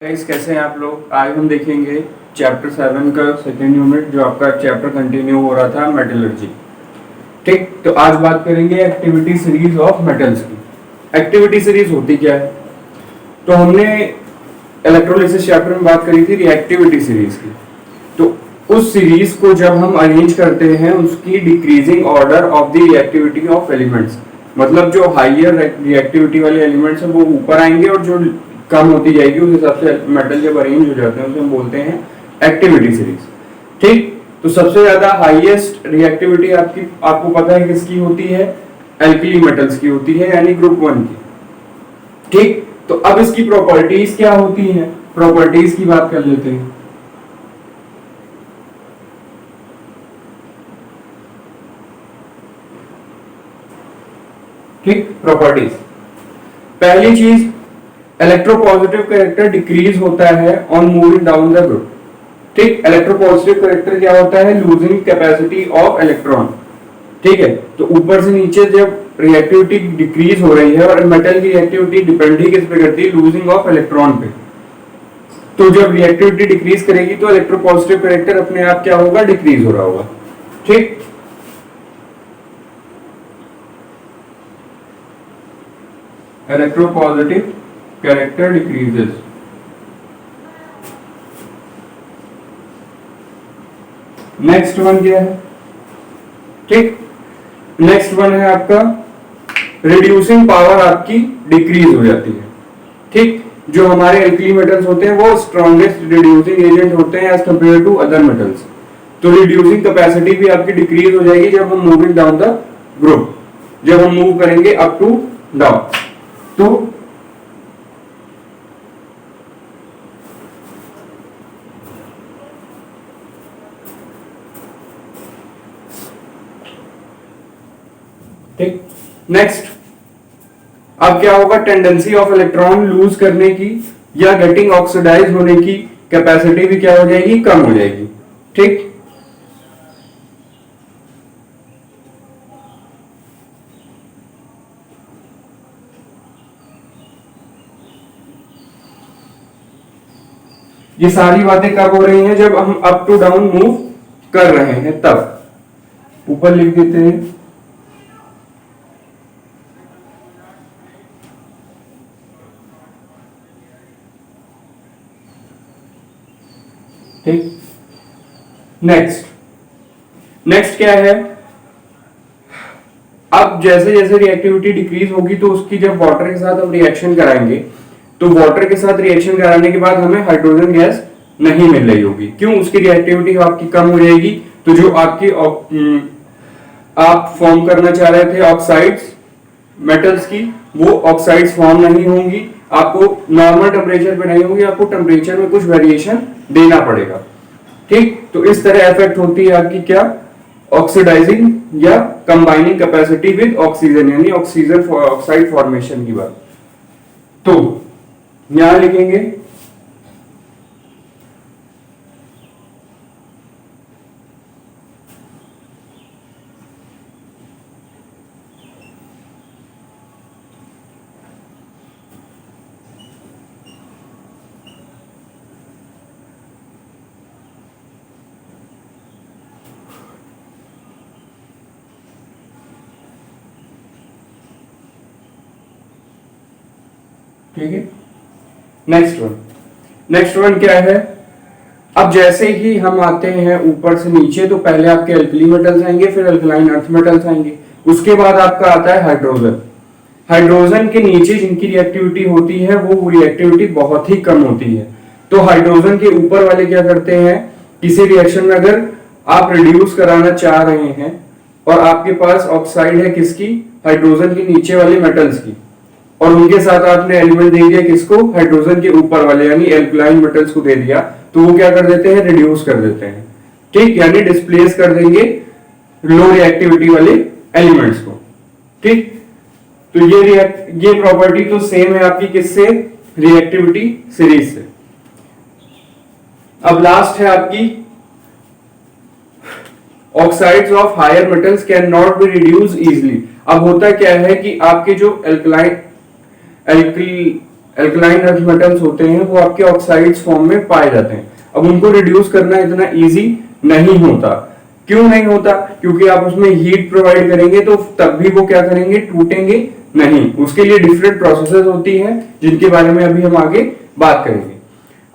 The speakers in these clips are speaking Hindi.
गाइस कैसे हैं आप लोग। आज हम देखेंगे चैप्टर 7 का सेकेंड यूनिट, जो आपका चैप्टर कंटिन्यू हो रहा था मेटलर्जी। ठीक, तो आज बात करेंगे एक्टिविटी सीरीज ऑफ मेटल्स की। एक्टिविटी सीरीज होती क्या है? तो हमने इलेक्ट्रोलिसिस चैप्टर में बात करी थी रिएक्टिविटी सीरीज की। तो उस सीरीज को जब हम अरेंज करते हैं, उसकी decreasing order of the reactivity of elements, मतलब जो हाइयर रिएक्टिविटी वाले एलिमेंट्स हैं वो ऊपर आएंगे और जो कम होती जाएगी उस हिसाब से मेटल जब अरेंज हो जाते हैं उसे हम बोलते हैं एक्टिविटी सीरीज। ठीक, तो सबसे ज्यादा हाईएस्ट रिएक्टिविटी आपको पता है किसकी होती है? एल्कली मेटल्स की होती है, यानी ग्रुप 1 की। ठीक, तो अब इसकी प्रॉपर्टीज क्या होती हैं? प्रॉपर्टीज की बात कर लेते हैं। ठीक, प्रॉपर्टीज। पहली चीज, इलेक्ट्रोपॉजिटिव कैरेक्टर डिक्रीज होता है on moving down the group. ठीक, इलेक्ट्रोपॉजिटिव कैरेक्टर क्या होता है? Losing capacity of electron. ठीक है, तो ऊपर से नीचे जब रिएक्टिविटी डिक्रीज हो रही है, और मेटल की रिएक्टिविटी डिपेंड ही किस पे करती है? लूजिंग ऑफ इलेक्ट्रॉन पे। तो जब रिएक्टिविटी डिक्रीज करेगी तो इलेक्ट्रोपॉजिटिव कैरेक्टर अपने आप क्या होगा? डिक्रीज हो रहा होगा। ठीक, electropositive character decreases. Next one क्या है? ठीक, नेक्स्ट वन है आपका रिड्यूसिंग पावर, आपकी डिक्रीज हो जाती है। ठीक, जो हमारे एल्कली मेटल्स होते हैं वो स्ट्रॉन्गेस्ट रिड्यूसिंग एजेंट होते हैं as compare to other metals. तो रिड्यूसिंग कैपेसिटी भी आपकी डिक्रीज हो जाएगी जब हम मूविंग डाउन द ग्रुप, जब हम मूव करेंगे अप टू डाउन। तो ठीक, नेक्स्ट अब क्या होगा? टेंडेंसी ऑफ इलेक्ट्रॉन लूज करने की या गेटिंग ऑक्सीडाइज होने की कैपेसिटी भी क्या हो जाएगी? कम हो जाएगी। ठीक, ये सारी बातें कब हो रही हैं? जब हम अप टू डाउन मूव कर रहे हैं तब। ऊपर लिख देते हैं ठीक, नेक्स्ट क्या है? अब जैसे जैसे रिएक्टिविटी डिक्रीज होगी तो उसकी जब वाटर के साथ हम रिएक्शन कराएंगे, तो वाटर के साथ रिएक्शन कराने के बाद हमें हाइड्रोजन गैस नहीं मिल रही होगी। क्यों? उसकी रिएक्टिविटी आपकी कम हो जाएगी। तो जो आपकी आप फॉर्म करना चाह रहे थे ऑक्साइड्स मेटल्स की, वो ऑक्साइड्स फॉर्म नहीं होंगी, आपको नॉर्मल टेम्परेचर पे नहीं होंगी, आपको टेम्परेचर में कुछ वेरिएशन देना पड़ेगा। ठीक, तो इस तरह इफेक्ट होती है आपकी क्या? ऑक्सीडाइजिंग या कंबाइनिंग कैपेसिटी विद ऑक्सीजन, यानी ऑक्सीजन ऑक्साइड फॉर्मेशन की बात। तो यहां लिखेंगे ठीक है। नेक्स्ट वन क्या है? अब जैसे ही हम आते हैं ऊपर से नीचे, तो पहले आपके एल्कली मेटल्स आएंगे, फिर अल्कलाइन अर्थ मेटल्स आएंगे, उसके बाद आपका आता है हाइड्रोजन। हाइड्रोजन के नीचे जिनकी रिएक्टिविटी होती है वो रिएक्टिविटी बहुत ही कम होती है। तो हाइड्रोजन के ऊपर वाले क्या करते हैं? किसी रिएक्शन में अगर आप रिड्यूस कराना चाह रहे हैं और आपके पास ऑक्साइड है किसकी? हाइड्रोजन के नीचे वाले मेटल्स की, और उनके साथ आपने एलिमेंट दे दिया किसको? हाइड्रोजन के ऊपर वाले यानी एल्कलाइन मेटल्स को दे दिया, तो वो क्या कर देते हैं? रिड्यूस कर देते हैं। ठीक, यानी डिस्प्लेस कर देंगे लो रिएक्टिविटी वाले एलिमेंट्स को। ठीक, तो ये प्रॉपर्टी तो सेम है आपकी किससे? रिएक्टिविटी सीरीज से। अब लास्ट है आपकी oxides of higher metals can not be reduce easily. अब होता क्या है कि आपके जो एल्कलाइन अर्थ मेटल्स होते हैं वो आपके ऑक्साइड्स फॉर्म में पाए जाते हैं। अब उनको रिड्यूस करना इतना इजी नहीं होता। क्यों नहीं होता? क्योंकि आप उसमें हीट प्रोवाइड करेंगे तो तब भी वो क्या करेंगे, टूटेंगे नहीं। उसके लिए डिफरेंट प्रोसेसेस होती हैं जिनके बारे में अभी हम आगे बात करेंगे।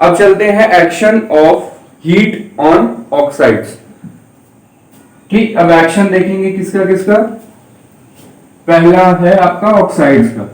अब चलते हैं action of heat on oxides. ठीक, अब एक्शन देखेंगे किसका किसका। पहला है आपका ऑक्साइड्स का।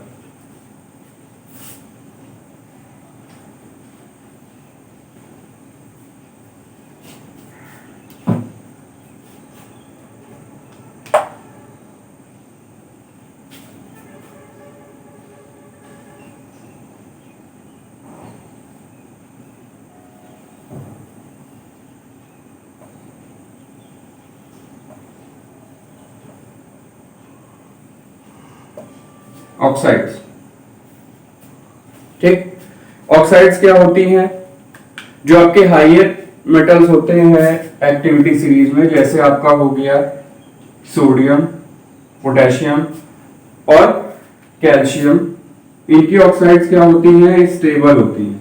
ऑक्साइड्स, ठीक, ऑक्साइड्स क्या होती हैं? जो आपके हायर मेटल्स होते हैं एक्टिविटी सीरीज में, जैसे आपका हो गया सोडियम, पोटेशियम और कैल्शियम, इनकी ऑक्साइड्स क्या होती हैं? स्टेबल होती हैं।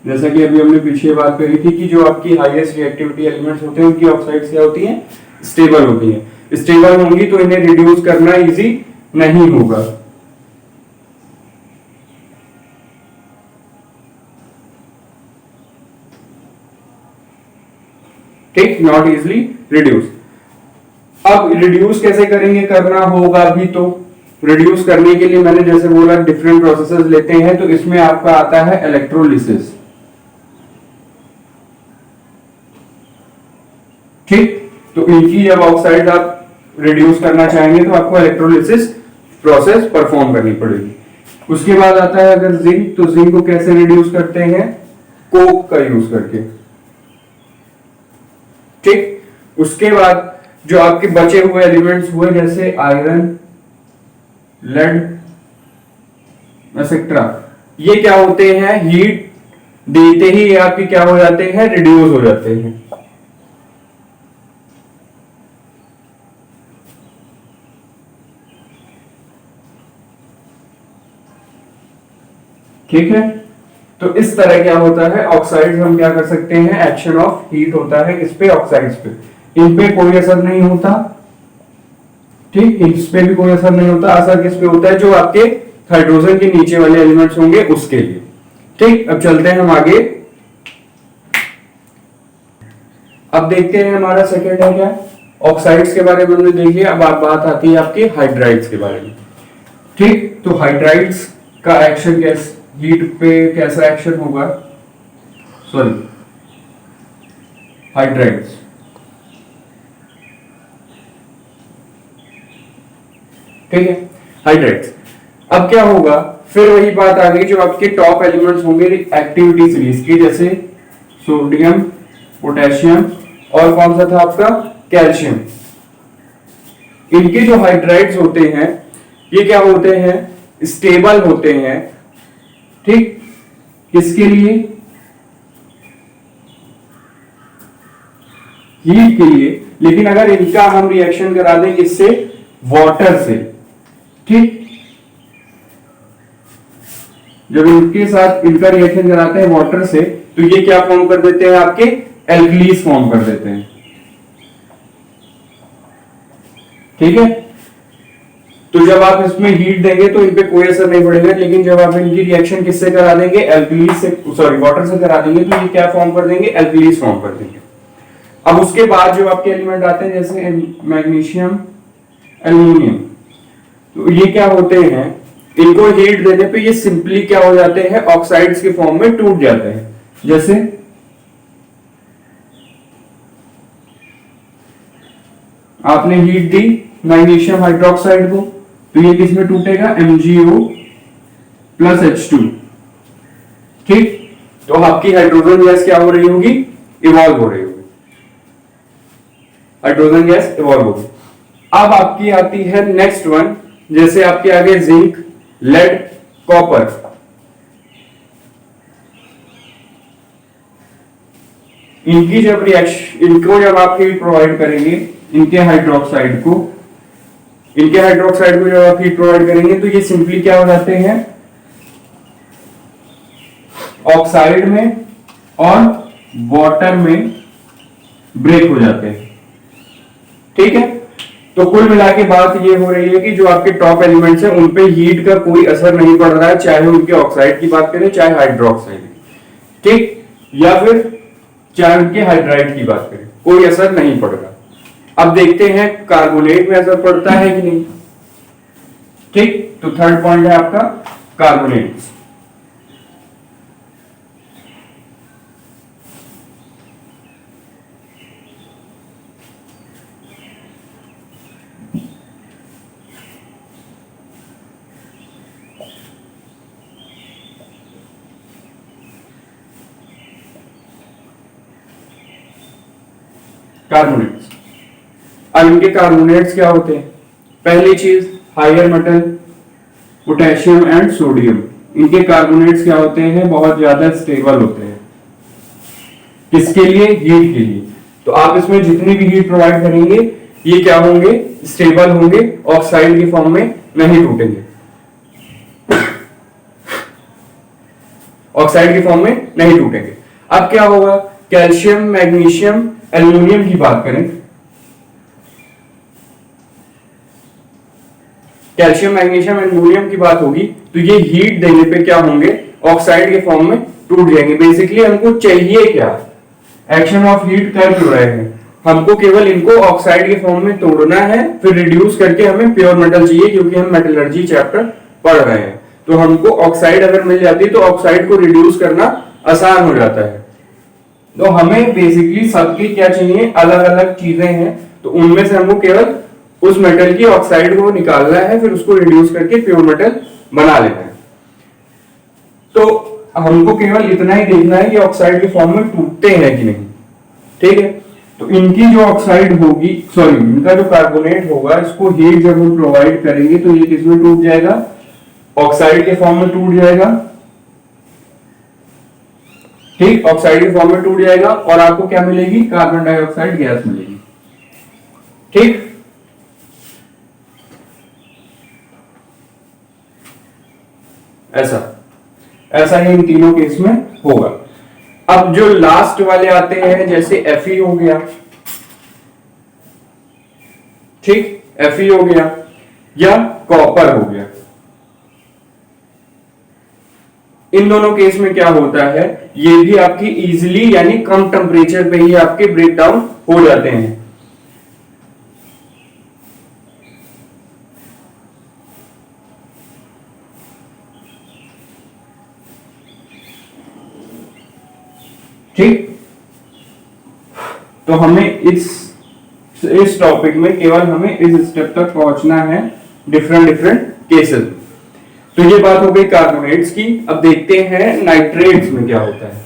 जैसा कि अभी हमने पीछे बात करी थी कि जो आपकी हाईएस्ट रिएक्टिविटी एलिमेंट्स होते हैं उनकी ऑक्साइड्स क्या होती हैं? स्टेबल होती हैं। स्टेबल होंगी तो इन्हें रिड्यूस करना इजी नहीं होगा। ठीक, नॉट इजली रिड्यूस। अब रिड्यूस कैसे करेंगे, करना होगा भी तो। रिड्यूस करने के लिए मैंने जैसे बोला डिफरेंट प्रोसेसेस लेते हैं, तो इसमें आपका आता है इलेक्ट्रोलिसिस। ठीक, तो इनकी जब ऑक्साइड आप रिड्यूस करना चाहेंगे तो आपको इलेक्ट्रोलिसिस प्रोसेस परफॉर्म करनी पड़ेगी। उसके बाद आता है अगर जिंक, तो जिंक को कैसे रिड्यूस करते हैं? कोक का यूज करके। ठीक, उसके बाद जो आपके बचे हुए एलिमेंट्स हुए जैसे आयरन, लेड एक्सेट्रा, ये क्या होते हैं? हीट देते ही ये आपके क्या हो जाते हैं? रिड्यूस हो जाते हैं। ठीक है, तो इस तरह क्या होता है, ऑक्साइड्स हम क्या कर सकते हैं? एक्शन ऑफ हीट होता है इस पे, ऑक्साइड्स पे। इन पे कोई असर नहीं होता। ठीक, इस पे भी कोई असर नहीं होता। असर किस पे होता है? जो आपके हाइड्रोजन के नीचे वाले एलिमेंट्स होंगे उसके लिए। ठीक, अब चलते हैं हम आगे। अब देखते हैं हमारा सेकेंड है क्या, ऑक्साइड्स के बारे में हमने देख लिया। अब बात आती है आपके हाइड्राइड्स के बारे में। ठीक, तो हाइड्राइड्स का एक्शन कैसे, हीट पे कैसा एक्शन होगा? Sorry, hydrides. ठीक है, हाइड्राइड्स। अब क्या होगा, फिर वही बात आ गई जो आपके टॉप एलिमेंट्स होंगे एक्टिविटी सीरीज की, जैसे सोडियम, पोटेशियम और कौन सा था आपका? कैल्शियम। इनके जो हाइड्राइड्स होते हैं ये क्या होते हैं? स्टेबल होते हैं। ठीक, किसके लिए? हीट के लिए। लेकिन अगर इनका हम रिएक्शन करा दें किससे? वाटर से। ठीक, जब इनके साथ इनका रिएक्शन कराते हैं वाटर से, तो ये क्या फॉर्म कर देते हैं? आपके एल्कलीज फॉर्म कर देते हैं। ठीक है, तो जब आप इसमें हीट देंगे तो इन पे कोई असर नहीं पड़ेगा, लेकिन जब आप इनकी रिएक्शन किससे करा देंगे? एल्कलीज से, सॉरी वाटर से करा देंगे, तो ये क्या फॉर्म कर देंगे? एल्कलीज फॉर्म कर देंगे। अब उसके बाद जो आपके एलिमेंट आते हैं जैसे मैग्नीशियम, एल्यूमिनियम, तो ये क्या होते हैं? इनको हीट देने पे ये सिंपली क्या हो जाते हैं? ऑक्साइड्स के फॉर्म में टूट जाते हैं। जैसे आपने हीट दी मैग्नीशियम हाइड्रोक्साइड को, तो ये किस में टूटेगा? MgO plus H2। ठीक, तो आपकी हाइड्रोजन गैस क्या हो रही होगी? इवॉल्व हो रही होगी, हाइड्रोजन गैस इवॉल्व होगी। अब आपकी आती है नेक्स्ट वन, जैसे आपके आगे जिंक, लेड, कॉपर। इनकी जब रिएक्शन, इनको जब आप हीट प्रोवाइड करेंगे इनके हाइड्रोक्साइड को, इनके हाइड्रोक्साइड को जब आप हीट प्रोवाइड करेंगे तो ये सिंपली क्या हो जाते हैं, ऑक्साइड में और वाटर में ब्रेक हो जाते हैं। ठीक है, तो कुल मिला के बात ये हो रही है कि जो आपके टॉप एलिमेंट्स हैं उन पे हीट का कोई असर नहीं पड़ रहा है, चाहे उनके ऑक्साइड की बात करें चाहे हाइड्रोक्साइड, ठीक, या फिर चाहे उनके हाइड्राइड की बात करें, कोई असर नहीं पड़ रहा। अब देखते हैं कार्बोनेट में असर पड़ता है कि नहीं। ठीक, तो थर्ड पॉइंट है आपका कार्बोनेट्स। कार्बोनेट्स, अब इनके कार्बोनेट्स क्या होते हैं? पहली चीज higher metal potassium and sodium, इनके कार्बोनेट्स क्या होते हैं? बहुत ज्यादा स्टेबल होते हैं। किसके लिए? हीट के लिए। तो आप इसमें जितनी भी हीट प्रोवाइड करेंगे ये क्या होंगे? स्टेबल होंगे, ऑक्साइड के फॉर्म में नहीं टूटेंगे, ऑक्साइड के फॉर्म में नहीं टूटेंगे। अब क्या होगा? कैल्शियम, मैग्नीशियम, एल्यूमिनियम की बात करें, कैल्शियम, मैग्नीशियम, एल्यूमिनियम की बात होगी तो ये हीट देने पे क्या होंगे? ऑक्साइड के फॉर्म में टूट जाएंगे। बेसिकली हमको चाहिए क्या? एक्शन ऑफ हीट कर क्यों रहे हैं? हमको केवल इनको ऑक्साइड के फॉर्म में तोड़ना है, फिर रिड्यूस करके हमें प्योर मेटल चाहिए, क्योंकि हम मेटलर्जी चैप्टर पढ़ रहे हैं। तो हमको ऑक्साइड अगर मिल जाती तो ऑक्साइड को रिड्यूस करना आसान हो जाता है। तो हमें बेसिकली सबकी क्या चाहिए? अलग अलग चीजें हैं, तो उनमें से हमको केवल उस मेटल की ऑक्साइड को निकालना है, फिर उसको रिड्यूस करके प्योर मेटल बना लेना है। तो हमको केवल इतना ही देखना है कि ऑक्साइड के फॉर्म में टूटते हैं कि नहीं। ठीक है, तो इनकी जो ऑक्साइड होगी, सॉरी इनका जो कार्बोनेट होगा, इसको हीट जब हम प्रोवाइड करेंगे तो ये किसमें टूट जाएगा? ऑक्साइड के फॉर्म में टूट जाएगा। ठीक, ऑक्साइड के फॉर्म में टूट जाएगा और आपको क्या मिलेगी? कार्बन डाइऑक्साइड गैस मिलेगी। ठीक, ऐसा ही इन तीनों केस में होगा। अब जो लास्ट वाले आते हैं, जैसे Fe हो गया, ठीक, Fe हो गया या कॉपर हो गया, इन दोनों केस में क्या होता है? ये भी आपकी इजीली यानी कम टेम्परेचर पे ही आपके ब्रेक डाउन हो जाते हैं। ठीक, तो हमें इस टॉपिक में केवल हमें इस स्टेप तक पहुंचना है, डिफरेंट केसेस। तो ये बात हो गई कार्बोनेट्स की। अब देखते हैं नाइट्रेट्स में क्या होता है।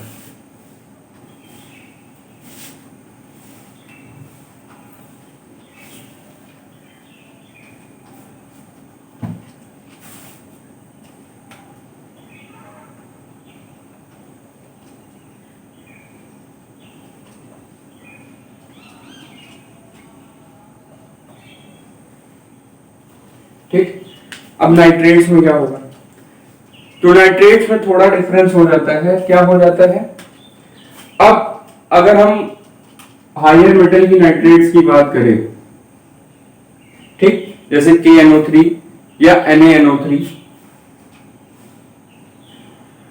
ठीक, अब नाइट्रेट्स में क्या होगा? तो नाइट्रेट्स में थोड़ा डिफरेंस हो जाता है। क्या हो जाता है? अब अगर हम हायर मेटल की नाइट्रेट्स की बात करें, ठीक, जैसे KNO3 या NaNO3,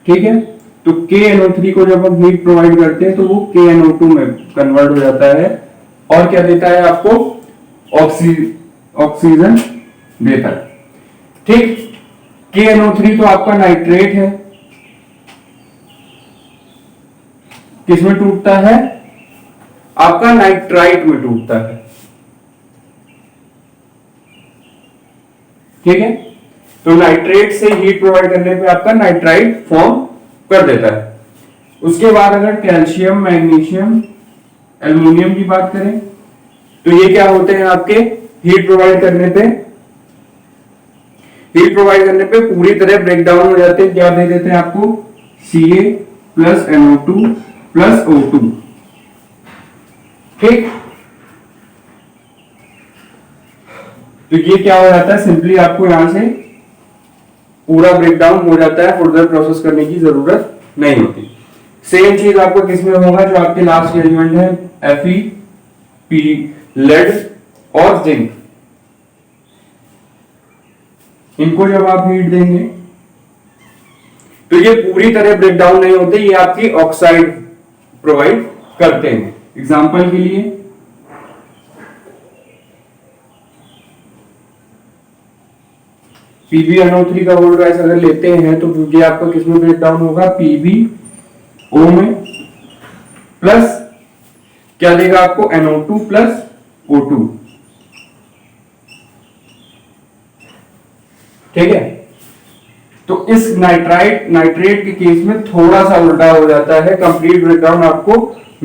ठीक है, तो KNO3 को जब हम हीट प्रोवाइड करते हैं तो वो KNO2 में कन्वर्ट हो जाता है और क्या देता है आपको? ऑक्सीजन देता है। ठीक, KNO3 तो आपका नाइट्रेट है, किसमें टूटता है? आपका नाइट्राइट में टूटता है। ठीक है, तो नाइट्रेट से हीट प्रोवाइड करने पे आपका नाइट्राइट फॉर्म कर देता है। उसके बाद अगर कैल्शियम, मैग्नीशियम, एल्युमिनियम की बात करें तो ये क्या होते हैं? आपके हीट प्रोवाइड करने पे पूरी तरह ब्रेक डाउन हो जाते हैं। क्या दे देते हैं आपको? Ca plus NO2 plus O2। ठीक, तो ये क्या हो जाता है, सिंपली आपको यहां से पूरा ब्रेकडाउन हो जाता है, फर्दर प्रोसेस करने की जरूरत नहीं होती। सेम चीज आपको किसमें होगा, जो आपके लास्ट एलिमेंट है Fe, P, लेड और जिंक, इनको जब आप हीट देंगे तो ये पूरी तरह ब्रेकडाउन नहीं होते, ये आपकी ऑक्साइड प्रोवाइड करते हैं। एग्जांपल के लिए PbNO3 का वोल्ट राइस अगर लेते हैं तो ये आपका किसमें ब्रेकडाउन होगा, PbO में, प्लस क्या देगा आपको, NO2 प्लस O2। ठीक है, तो इस नाइट्रेट के केस में थोड़ा सा उल्टा हो जाता है, कंप्लीट ब्रेकडाउन आपको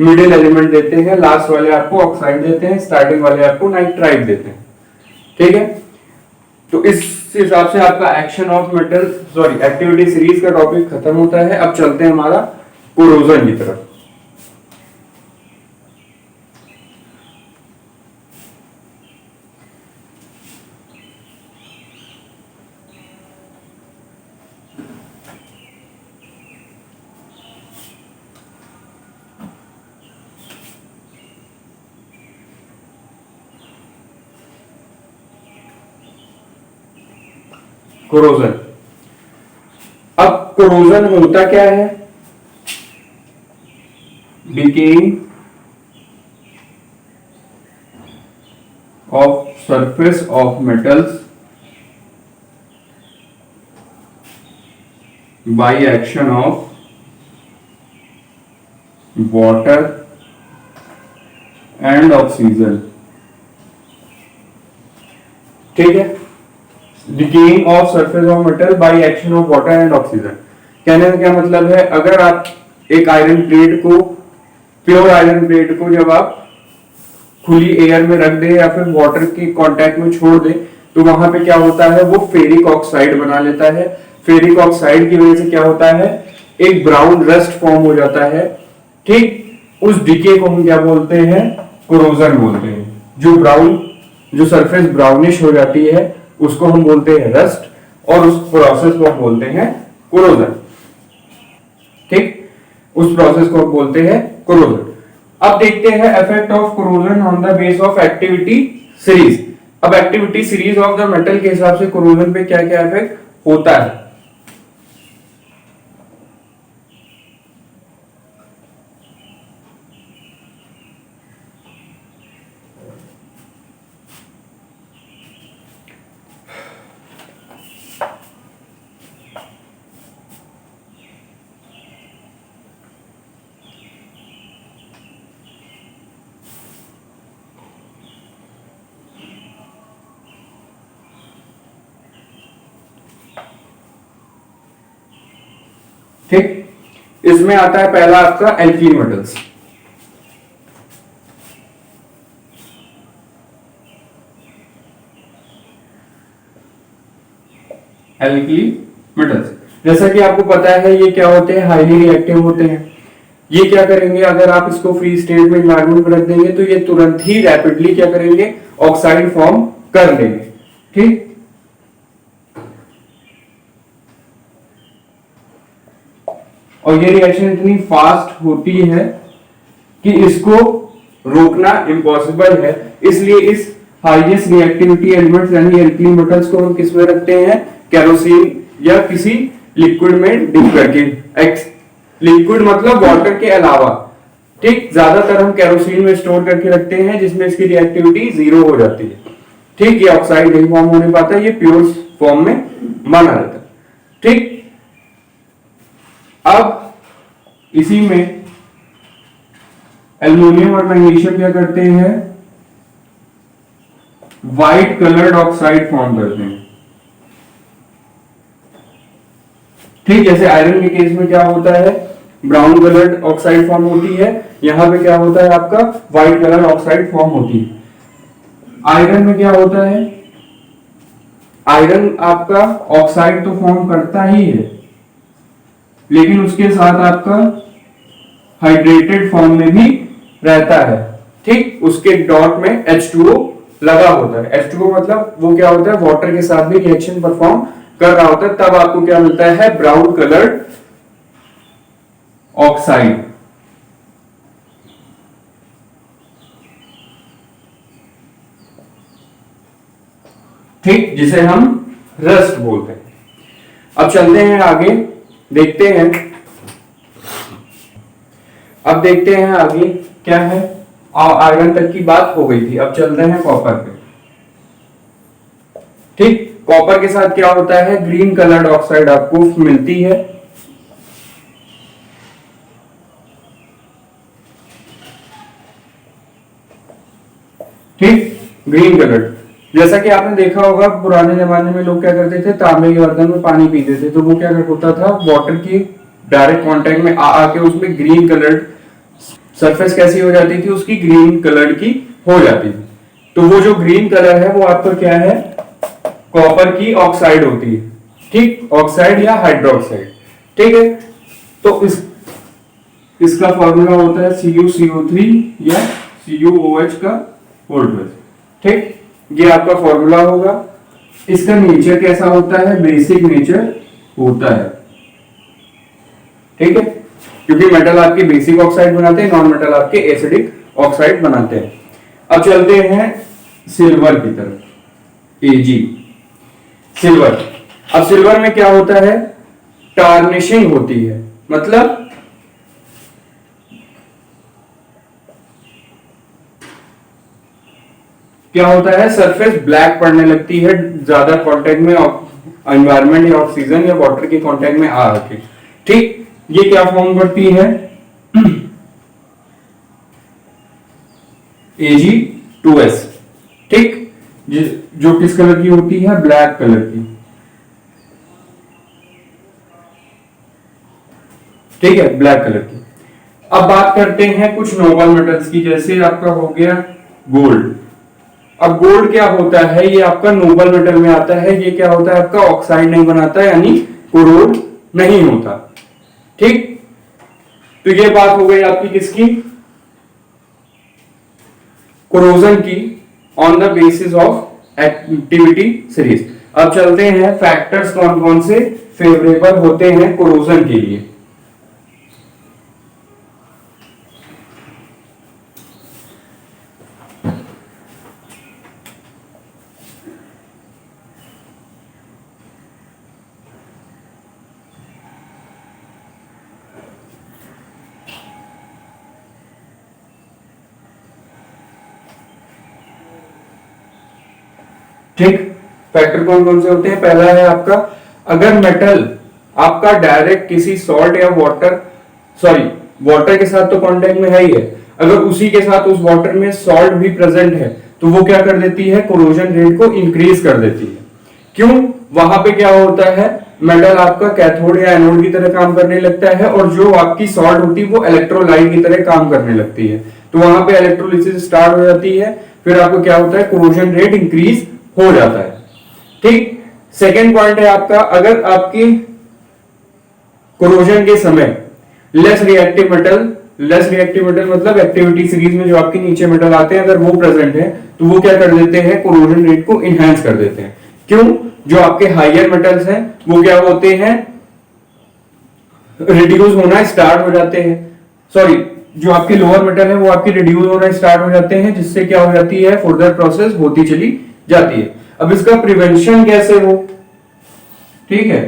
मिडिल एलिमेंट देते हैं, लास्ट वाले आपको ऑक्साइड देते हैं, स्टार्टिंग वाले आपको नाइट्राइट देते हैं। ठीक है, तो इस हिसाब से आपका action of metal activity series का टॉपिक खत्म होता है। अब चलते हैं हमारा कोरोजन की तरफ। कोरोजन, अब कोरोजन होता क्या है, decaying of surface of metals by action of water and oxygen. ठीक है, decaying of surface of metal by action of water and oxygen. कहने का क्या मतलब है, अगर आप एक आयरन प्लेट को, प्योर आयरन प्लेट को जब आप खुली एयर में रख दे या फिर वाटर के कांटेक्ट में छोड़ दे तो वहां पे क्या होता है, वो फेरिक ऑक्साइड बना लेता है। फेरिक ऑक्साइड की वजह से क्या होता है, एक ब्राउन रस्ट फॉर्म हो जाता है। ठीक, उस डिके को हम क्या बोलते हैं, कोरोजन बोलते हैं। जो सरफेस ब्राउनिश हो जाती है उसको हम बोलते हैं रस्ट, और उस प्रोसेस को हम बोलते हैं कोरोजन। ठीक, उस प्रोसेस को हम बोलते हैं कोरोजन। अब देखते हैं effect of corrosion on the base of activity series. अब activity series of the metal के हिसाब से कोरोजन पे क्या क्या इफेक्ट होता है। ठीक, इसमें आता है पहला आपका एल्कीन मेटल्स। एल्कीन मेटल्स, जैसा कि आपको पता है ये क्या होते हैं, हाईली रिएक्टिव होते हैं। ये क्या करेंगे, अगर आप इसको फ्री स्टेट में एनवायरमेंट में रख देंगे तो ये तुरंत ही रैपिडली क्या करेंगे, ऑक्साइड फॉर्म कर लेंगे। ठीक, और ये रिएक्शन इतनी फास्ट होती है कि इसको रोकना इम्पॉसिबल है। इसलिए इस हाईएस्ट रिएक्टिविटी एलिमेंट्स यानी एल्कीन मेटल्स को हम किस में रखते हैं, केरोसिन या किसी लिक्विड में डिप करके। लिक्विड मतलब वाटर के अलावा। ठीक, ज्यादातर हम केरोसिन में स्टोर करके रखते हैं जिसमें इसकी रिएक्टिविटी 0 हो जाती है। ठीक, ये ऑक्साइड नहीं फॉर्म होने पाता, ये प्योर फॉर्म में माना जाता है। ठीक, अब इसी में एल्युमिनियम और मैग्नीशियम क्या करते हैं, व्हाइट कलर्ड ऑक्साइड फॉर्म करते हैं। ठीक, जैसे आयरन के केस में क्या होता है, ब्राउन कलर्ड ऑक्साइड फॉर्म होती है, यहां पे क्या होता है आपका व्हाइट कलर ऑक्साइड फॉर्म होती है। आयरन में क्या होता है, आयरन आपका ऑक्साइड तो फॉर्म करता ही है लेकिन उसके साथ आपका हाइड्रेटेड फॉर्म में भी रहता है। ठीक, उसके डॉट में H2O लगा होता है। H2O मतलब वो क्या होता है, वाटर के साथ भी रिएक्शन परफॉर्म कर रहा होता है, तब आपको क्या मिलता है, ब्राउन कलर्ड ऑक्साइड। ठीक, जिसे हम रस्ट बोलते हैं। अब चलते हैं आगे, देखते हैं। अब देखते हैं आगे क्या है। आयरन तक की बात हो गई थी, अब चलते हैं कॉपर पे। ठीक, कॉपर के साथ क्या होता है, ग्रीन कलर्ड ऑक्साइड आपको मिलती है। ठीक, ग्रीन कलर्ड। जैसा कि आपने देखा होगा पुराने जमाने में लोग क्या करते थे, तांबे के बर्तन में पानी पीते थे, तो वो क्या होता था, वाटर की डायरेक्ट कांटेक्ट में आके उसमें ग्रीन कलर्ड सरफेस कैसी हो जाती थी, उसकी ग्रीन कलर की हो जाती थी। तो वो जो ग्रीन कलर है वो आपका क्या है, कॉपर की ऑक्साइड होती है। ठीक, ऑक्साइड या हाइड्रोक्साइड। ठीक है, तो इसका फॉर्मूला होता है CuCO3 या CuOH का होल ट्विस्ट। ठीक, ये आपका फॉर्मूला होगा। इसका नेचर कैसा होता है, बेसिक नेचर होता है। ठीक है, क्योंकि मेटल आपके बेसिक ऑक्साइड बनाते हैं, नॉन मेटल आपके एसिडिक ऑक्साइड बनाते हैं। अब चलते हैं सिल्वर की तरफ, Ag सिल्वर। अब सिल्वर में क्या होता है, टार्निशिंग होती है, मतलब क्या होता है, सरफेस ब्लैक पड़ने लगती है, ज्यादा कांटेक्ट में एनवायरनमेंट या ऑक्सीजन या वाटर के कांटेक्ट में आ रखे। ठीक, ये क्या फॉर्म करती है, Ag2S। ठीक, जो किस कलर की होती है, ब्लैक कलर की। ठीक है, ब्लैक कलर की। अब बात करते हैं कुछ नोबल मेटल्स की, जैसे आपका हो गया गोल्ड। अब गोल्ड क्या होता है, ये आपका नोबल मेटल में आता है। ये क्या होता है, आपका ऑक्साइड नहीं बनाता, यानी कोरोड नहीं होता। ठीक, तो ये बात हो गई आपकी किसकी, कोरोजन की, on the basis of activity series. अब चलते हैं फैक्टर्स कौन कौन से फेवरेबल होते हैं कोरोजन के लिए। ठीक, फैक्टर कौन कौन से होते हैं, पहला है आपका, अगर मेटल आपका डायरेक्ट किसी सॉल्ट या वाटर के साथ तो कांटेक्ट में है ही है, अगर उसी के साथ उस वाटर में सॉल्ट भी प्रेजेंट है, तो वो क्या कर देती है, कोरोजन रेट को इंक्रीज कर देती है। क्यों, वहां पे क्या होता है, मेटल आपका कैथोड या एनोड की तरह काम करने लगता है, और जो आपकी सॉल्ट होती है वो इलेक्ट्रोलाइट की तरह काम करने लगती है। तो वहां पे इलेक्ट्रोलिसिस स्टार्ट हो जाती है, फिर आपको क्या होता है, कोरोजन रेट इंक्रीज हो जाता है। ठीक, सेकेंड पॉइंट है आपका, अगर आपकी कोरोजन के समय लेस रिएक्टिव मेटल मतलब एक्टिविटी सीरीज में जो आपके नीचे मेटल आते हैं, अगर वो प्रेजेंट है, तो वो क्या कर देते हैं, कोरोजन रेट को इनहेंस कर देते हैं। क्यों, जो आपके हायर मेटल्स हैं वो क्या होते हैं, रिड्यूस होना स्टार्ट हो जाते हैं। सॉरी, जो आपके लोअर मेटल है वो आपके रिड्यूस होना स्टार्ट हो जाते हैं, जिससे क्या हो जाती है, फर्दर प्रोसेस होती चली जाती है। अब इसका प्रिवेंशन कैसे हो, ठीक है,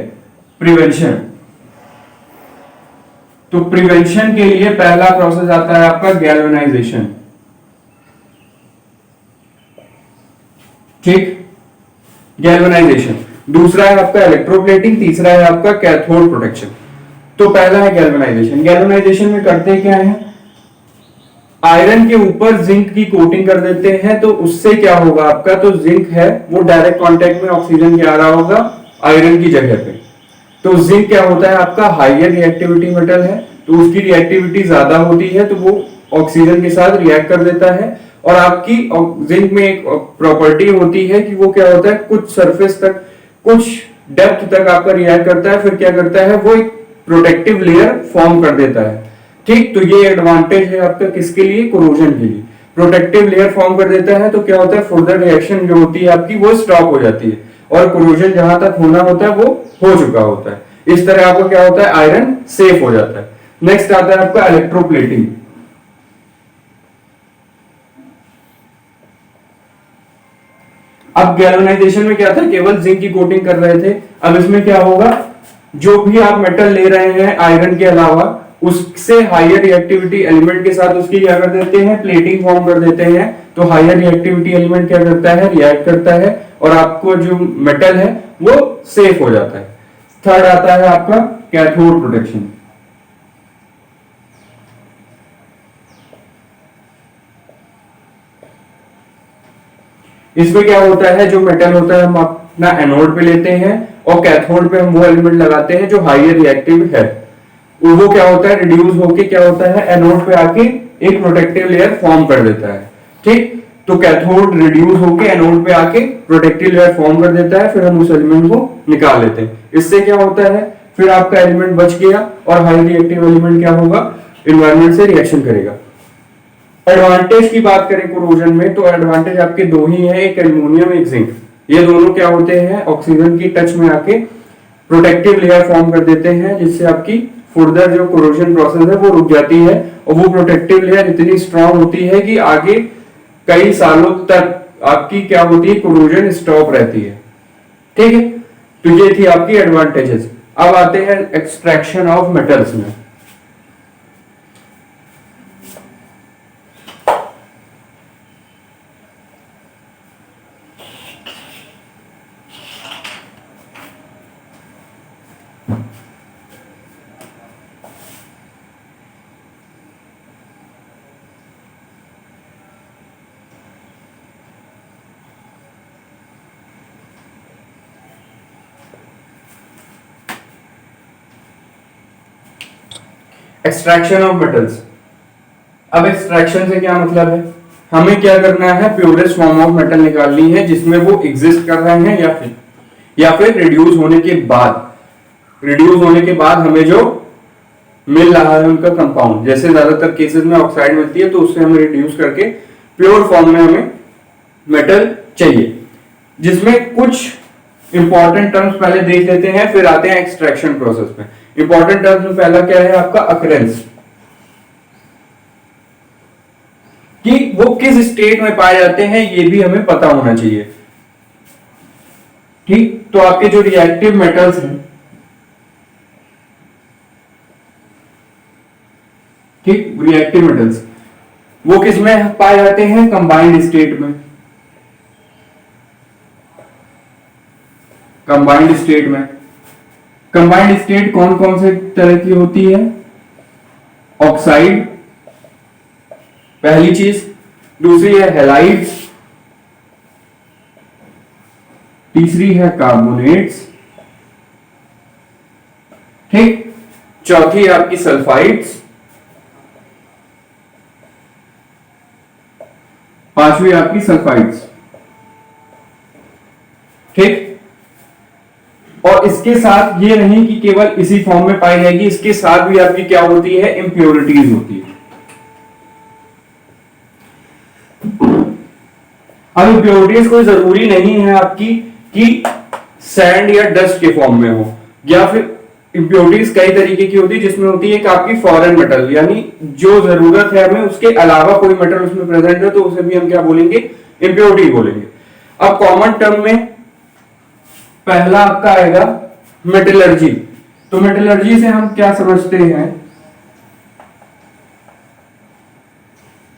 प्रिवेंशन, तो प्रिवेंशन के लिए पहला प्रोसेस आता है आपका गैल्वेनाइजेशन। ठीक, गैल्वेनाइजेशन। दूसरा है आपका इलेक्ट्रोप्लेटिंग, तीसरा है आपका कैथोड प्रोटेक्शन। तो पहला है गैल्वेनाइजेशन। गैल्वेनाइजेशन में करते क्या है, आयरन के ऊपर जिंक की कोटिंग कर देते हैं, तो उससे क्या होगा आपका, तो जिंक है वो डायरेक्ट कांटेक्ट में ऑक्सीजन के आ रहा होगा आयरन की जगह पे। तो जिंक क्या होता है आपका हाइयर रिएक्टिविटी मेटल है, तो उसकी रिएक्टिविटी ज्यादा होती है, तो वो ऑक्सीजन के साथ रिएक्ट कर देता है। और आपकी जिंक में एक प्रॉपर्टी होती है कि वो क्या होता है, कुछ सरफेस तक, कुछ डेप्थ तक आपका रिएक्ट करता है, फिर क्या करता है, वो एक प्रोटेक्टिव लेयर फॉर्म कर देता है। ठीक, तो ये एडवांटेज है आपका किसके लिए, कोरोजन के लिए। प्रोटेक्टिव लेयर फॉर्म कर देता है, तो क्या होता है, फर्दर रिएक्शन जो होती है आपकी वो स्टॉप हो जाती है और कोरोजन जहां तक होना होता है वो हो चुका होता है। इस तरह आपको क्या होता है, आयरन सेफ हो जाता है। नेक्स्ट आता है आपका इलेक्ट्रोप्लेटिंग। अब गैल्वेनाइजेशन में क्या था, केवल जिंक की कोटिंग कर रहे थे। अब इसमें क्या होगा, जो भी आप मेटल ले रहे हैं आयरन के अलावा, उससे हायर रिएक्टिविटी एलिमेंट के साथ उसकी क्या कर देते हैं, प्लेटिंग फॉर्म कर देते हैं। तो हायर रिएक्टिविटी एलिमेंट क्या करता है, रिएक्ट करता है और आपको जो मेटल है वो सेफ हो जाता है। थर्ड आता है आपका कैथोड प्रोटेक्शन। इसमें क्या होता है, जो मेटल होता है हम अपना एनोड पे लेते हैं और कैथोड पे हम वो एलिमेंट लगाते हैं जो हाईयर रिएक्टिव है। वो क्या होता है, रिड्यूस होके क्या होता है, एनोड पे आके एक प्रोटेक्टिव लेयर फॉर्म कर देता है। ठीक, तो कैथोड रिड्यूस होके एनोड पे आके प्रोटेक्टिव लेयर फॉर्म कर देता है, फिर हम उस एलिमेंट को निकाल लेते हैं। इससे क्या होता है, फिर आपका एलिमेंट बच गया और हाई रिएक्टिव एलिमेंट क्या होगा, एनवायरमेंट से रिएक्शन करेगा। एडवांटेज की बात करें कोरोजन में, तो एडवांटेज आपके दो ही है, एक एल्युमिनियम एक जिंक। ये दोनों क्या होते हैं, ऑक्सीजन की टच में आके प्रोटेक्टिव लेयर फॉर्म कर देते हैं, जिससे आपकी फर्दर जो कोरोजन प्रोसेस है वो रुक जाती है। और वो प्रोटेक्टिव लेयर इतनी स्ट्रांग होती है कि आगे कई सालों तक आपकी क्या होती है, कोरोजन स्टॉप रहती है। ठीक है, तो ये थी आपकी एडवांटेजेस। अब आते हैं एक्सट्रैक्शन ऑफ मेटल्स में। Extraction of metals. अब एक्सट्रैक्शन से क्या मतलब है, हमें क्या करना है, प्योरेस्ट फॉर्म ऑफ मेटल निकालनी है जिसमें वो एग्जिस्ट कर रहे हैं या फिर रिड्यूस होने के बाद हमें जो मिल रहा है उनका कंपाउंड। जैसे ज्यादातर केसेस में ऑक्साइड मिलती है, तो उससे हमें रिड्यूस करके प्योर फॉर्म में हमें मेटल चाहिए, जिसमें कुछ इंपॉर्टेंट टर्म्स पहले देख लेते हैं, फिर आते हैं एक्सट्रैक्शन प्रोसेस में। इंपॉर्टेंट टर्म्स में पहला क्या है आपका, अकरेंस, कि वो किस स्टेट में पाए जाते हैं ये भी हमें पता होना चाहिए। ठीक, तो आपके जो रिएक्टिव मेटल्स हैं, ठीक, रिएक्टिव मेटल्स वो किस में पाए जाते हैं, कंबाइंड स्टेट में। कंबाइंड स्टेट कौन कौन से तरह की होती है, ऑक्साइड पहली चीज, दूसरी है हैलाइड्स, तीसरी है कार्बोनेट्स, ठीक, चौथी है आपकी सल्फाइड्स, पांचवी आपकी सल्फाइड्स। ठीक, और इसके साथ ये नहीं कि केवल इसी फॉर्म में पाई जाएगी, इसके साथ भी आपकी क्या होती है, इंप्योरिटीज होती है। अब इंप्योरिटीज कोई जरूरी नहीं है आपकी कि सैंड या डस्ट के फॉर्म में हो, या फिर इंप्योरिटीज कई तरीके की होती है, जिसमें होती है एक आपकी फॉरेन मेटल, यानी जो जरूरत है हमें उसके अलावा कोई मेटल उसमें प्रेजेंट है, तो उसे भी हम क्या बोलेंगे, इंप्योरिटी बोलेंगे। अब कॉमन टर्म में पहला आपका आएगा मेटलर्जी। तो मेटलर्जी से हम क्या समझते हैं,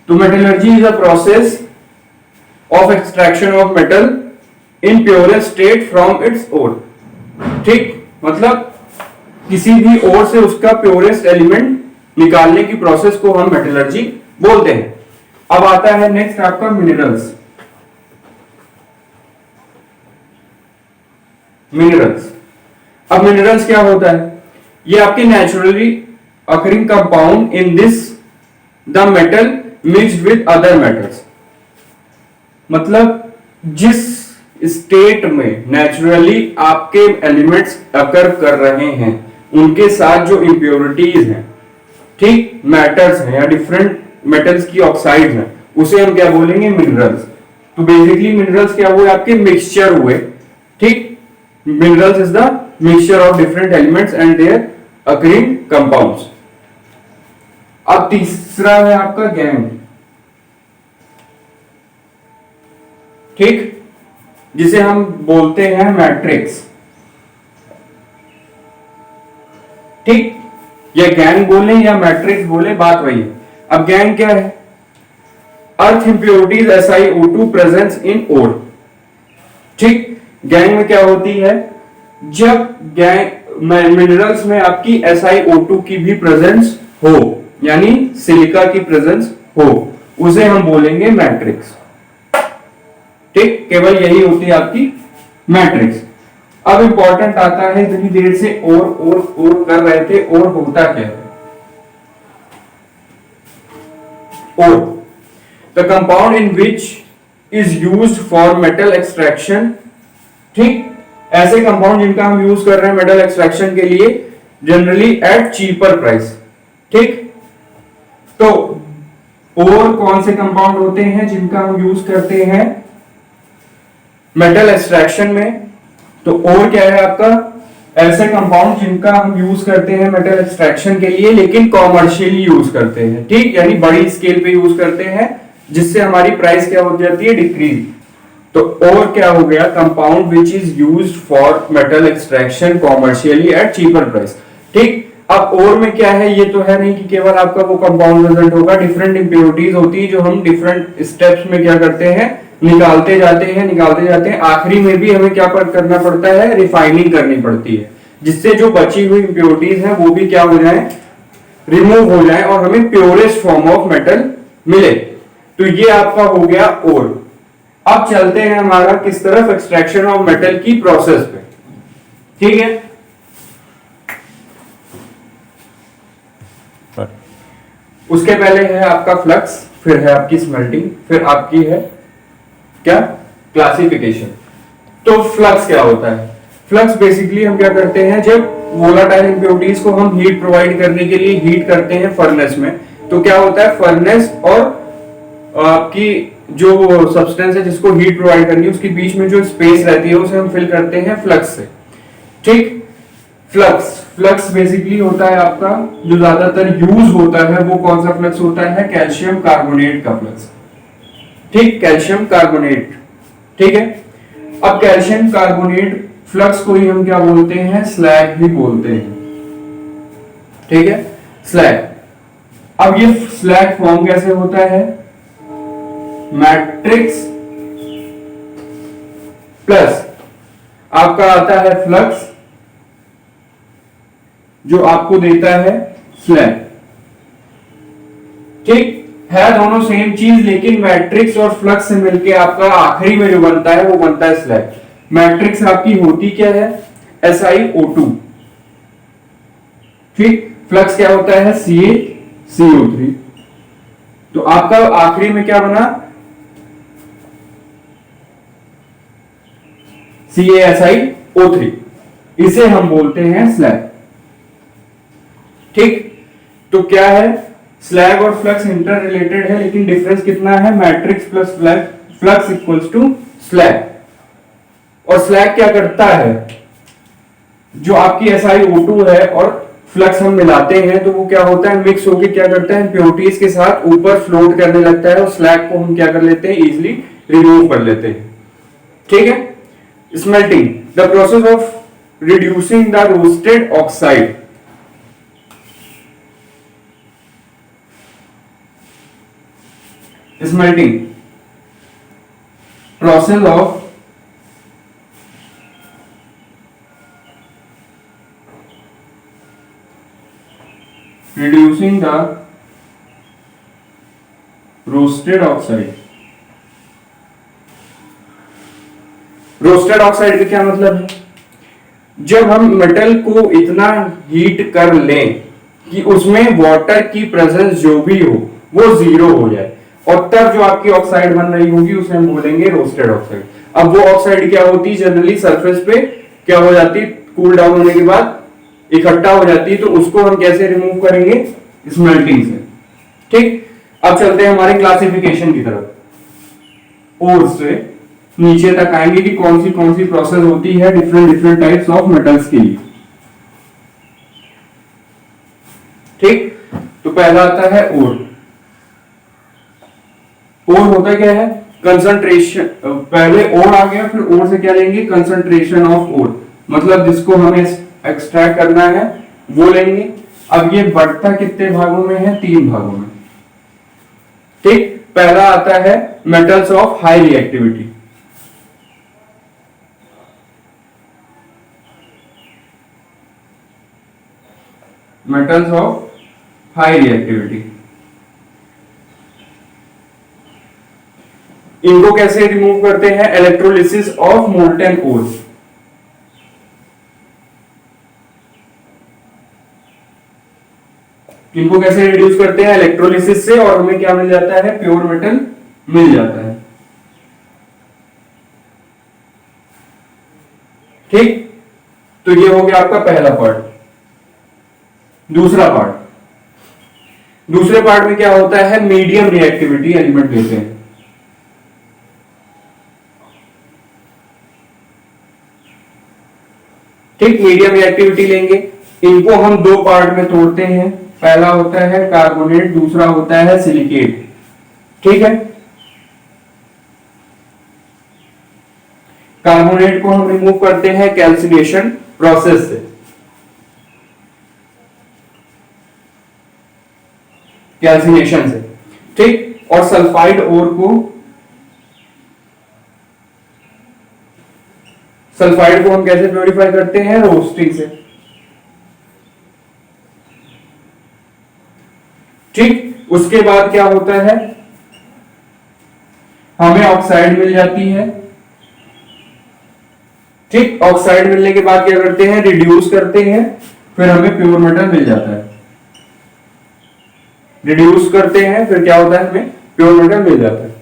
तो metallurgy is a process of extraction of metal in purest state from its ore. ठीक, मतलब किसी भी ओर से उसका प्योरेस्ट एलिमेंट निकालने की प्रोसेस को हम मेटलर्जी बोलते हैं। अब आता है नेक्स्ट आपका मिनरल्स। अब मिनरल्स क्या होता है, ये आपके naturally occurring compound in this the metal mixed with other metals. मतलब जिस स्टेट में नेचुरली आपके एलिमेंट्स अकर कर रहे हैं, उनके साथ जो इंप्योरिटीज हैं, ठीक, मैटर्स हैं या डिफरेंट मेटल्स की ऑक्साइड्स हैं, उसे हम क्या बोलेंगे, मिनरल्स। तो बेसिकली मिनरल्स क्या हुए, आपके मिक्सचर हुए, ठीक। Minerals is the mixture of different elements and their occurring compounds. अब तीसरा है आपका गैंग, ठीक, जिसे हम बोलते हैं मैट्रिक्स, ठीक। या गैंग बोले या मैट्रिक्स बोले, बात वही है। अब गैंग क्या है, अर्थ इंप्योरिटीज SiO2 प्रेजेंस इन ओर, ठीक। गैंग में क्या होती है, जब गैंग मिनरल्स में आपकी SiO2 की भी प्रेजेंस हो, यानी सिलिका की प्रेजेंस हो, उसे हम बोलेंगे मैट्रिक्स, ठीक। केवल यही होती है आपकी मैट्रिक्स। अब इंपॉर्टेंट आता है, इतनी देर से और कर रहे थे, और होता क्या है, और the compound in which is used for metal extraction, ठीक। ऐसे कंपाउंड जिनका हम यूज कर रहे हैं मेटल एक्सट्रैक्शन के लिए, जनरली एट चीपर प्राइस, ठीक। तो और कौन से कंपाउंड होते हैं जिनका हम यूज करते हैं मेटल एक्सट्रैक्शन में, तो और क्या है आपका, ऐसे कंपाउंड जिनका हम यूज करते हैं मेटल एक्सट्रैक्शन के लिए लेकिन कॉमर्शियली यूज करते हैं, ठीक, यानी बड़ी स्केल पे यूज करते हैं, जिससे हमारी प्राइस क्या हो जाती है, डिक्रीज। तो और क्या हो गया, compound which is used for metal extraction commercially at cheaper price, ठीक। अब और में क्या है, ये तो है नहीं कि केवल आपका वो कंपाउंड प्रेजेंट होगा, डिफरेंट इंप्योरिटीज होती है जो हम डिफरेंट स्टेप्स में क्या करते हैं, निकालते जाते हैं, आखिरी में भी हमें क्या करना पड़ता है, रिफाइनिंग करनी पड़ती है, जिससे जो बची हुई इंप्योरिटीज हैं वो भी क्या हो जाए, रिमूव हो जाए और हमें प्योरेस्ट फॉर्म ऑफ मेटल मिले। तो ये आपका हो गया और। अब चलते हैं हमारा किस तरफ, एक्सट्रैक्शन ऑफ मेटल की प्रोसेस पे, ठीक है। उसके पहले है आपका फ्लक्स, फिर है आपकी स्मेल्टिंग, फिर आपकी है क्या, क्लासिफिकेशन। तो फ्लक्स क्या होता है, फ्लक्स बेसिकली हम क्या करते हैं, जब वोलाटाइल इंप्योरिटीज को हम हीट प्रोवाइड करने के लिए हीट करते हैं फर्नेस में, तो क्या होता है, फर्नेस और आपकी जो सब्सटेंस है जिसको हीट प्रोवाइड करनी है उसके बीच में जो स्पेस रहती है उसे हम फिल करते हैं फ्लक्स से, ठीक। फ्लक्स बेसिकली होता है आपका, जो ज्यादातर यूज होता है वो कौन सा फ्लक्स होता है, कैल्शियम कार्बोनेट का फ्लक्स, ठीक, कैल्शियम कार्बोनेट, ठीक है। अब कैल्शियम कार्बोनेट फ्लक्स को ही हम क्या बोलते हैं, स्लैग भी बोलते हैं, ठीक है, स्लैग। अब ये स्लैग फॉर्म कैसे होता है, मैट्रिक्स प्लस आपका आता है फ्लक्स जो आपको देता है स्लैग, ठीक है, दोनों सेम चीज, लेकिन मैट्रिक्स और फ्लक्स से मिलके आपका आखिरी में जो बनता है वो बनता है स्लैग। मैट्रिक्स आपकी होती क्या है, SiO2, ठीक। फ्लक्स क्या होता है, CaCO3। तो आपका आखिरी में क्या बना, CaSiO3, इसे हम बोलते हैं स्लैग, ठीक। तो क्या है, स्लैग और फ्लक्स इंटर रिलेटेड है, लेकिन डिफरेंस कितना है, matrix plus flux equals to slag. और स्लैग क्या करता है, जो आपकी SiO2 है और फ्लक्स हम मिलाते हैं तो वो क्या होता है, मिक्स होके क्या करता है, इम्प्योरिटीज के साथ ऊपर फ्लोट करने लगता है और स्लैग को हम क्या कर लेते हैं, इजिली रिमूव कर लेते हैं, ठीक है। Smelting, the process of reducing the roasted oxide, smelting, process of reducing the roasted oxide। Roasted oxide का क्या मतलब है, जब हम मेटल को इतना हीट कर लें कि उसमें वाटर की प्रेजेंस जो भी हो वो जीरो हो जाए, और तब जो आपकी ऑक्साइड बन रही होगी उसे हम बोलेंगे रोस्टेड ऑक्साइड। अब वो ऑक्साइड क्या होती है, जनरली सरफेस पे क्या हो जाती है, कूल डाउन होने के बाद इकट्ठा हो जाती है, तो उसको हम कैसे रिमूव करेंगे, स्मेल्टिंग से, ठीक। अब चलते हैं हमारे क्लासिफिकेशन की तरफ। ओर से नीचे तक आएंगे कि कौन सी प्रोसेस होती है डिफरेंट टाइप्स ऑफ मेटल्स के लिए। ठीक, तो पहला आता है ओर। ओर होता क्या है? कंसंट्रेशन। पहले ओर आ गया, फिर ओर से क्या लेंगे? कंसंट्रेशन ऑफ ओर, मतलब जिसको हमें एक्सट्रैक्ट करना है वो लेंगे। अब ये बढ़ता कितने भागों में है? 3 भागों में। ठीक, पहला आता है metals of high reactivity. Metals of high reactivity, इनको कैसे रिमूव करते हैं? इलेक्ट्रोलिसिस ऑफ मोल्टेन ओर। इनको कैसे रिड्यूस करते हैं? इलेक्ट्रोलिसिस से, और हमें क्या मिल जाता है? प्योर मेटल मिल जाता है। ठीक, तो ये हो गया आपका पहला पार्ट। दूसरे पार्ट में क्या होता है? मीडियम रिएक्टिविटी एलिमेंट लेते हैं। ठीक, मीडियम रिएक्टिविटी लेंगे। इनको हम 2 पार्ट में तोड़ते हैं। पहला होता है कार्बोनेट, दूसरा होता है सिलिकेट। ठीक है, कार्बोनेट को हम रिमूव करते हैं कैल्सिनेशन प्रोसेस से। कैल्सिनेशन से, ठीक। और सल्फाइड ओर को हम कैसे प्योरीफाई करते हैं? रोस्टिंग से। ठीक, उसके बाद क्या होता है? हमें ऑक्साइड मिल जाती है। ठीक, ऑक्साइड मिलने के बाद क्या करते हैं? रिड्यूस करते हैं, फिर हमें प्योर मेटल मिल जाता है। रिड्यूस करते हैं, फिर क्या होता है? हमें प्योर मेटल मिल जाता है।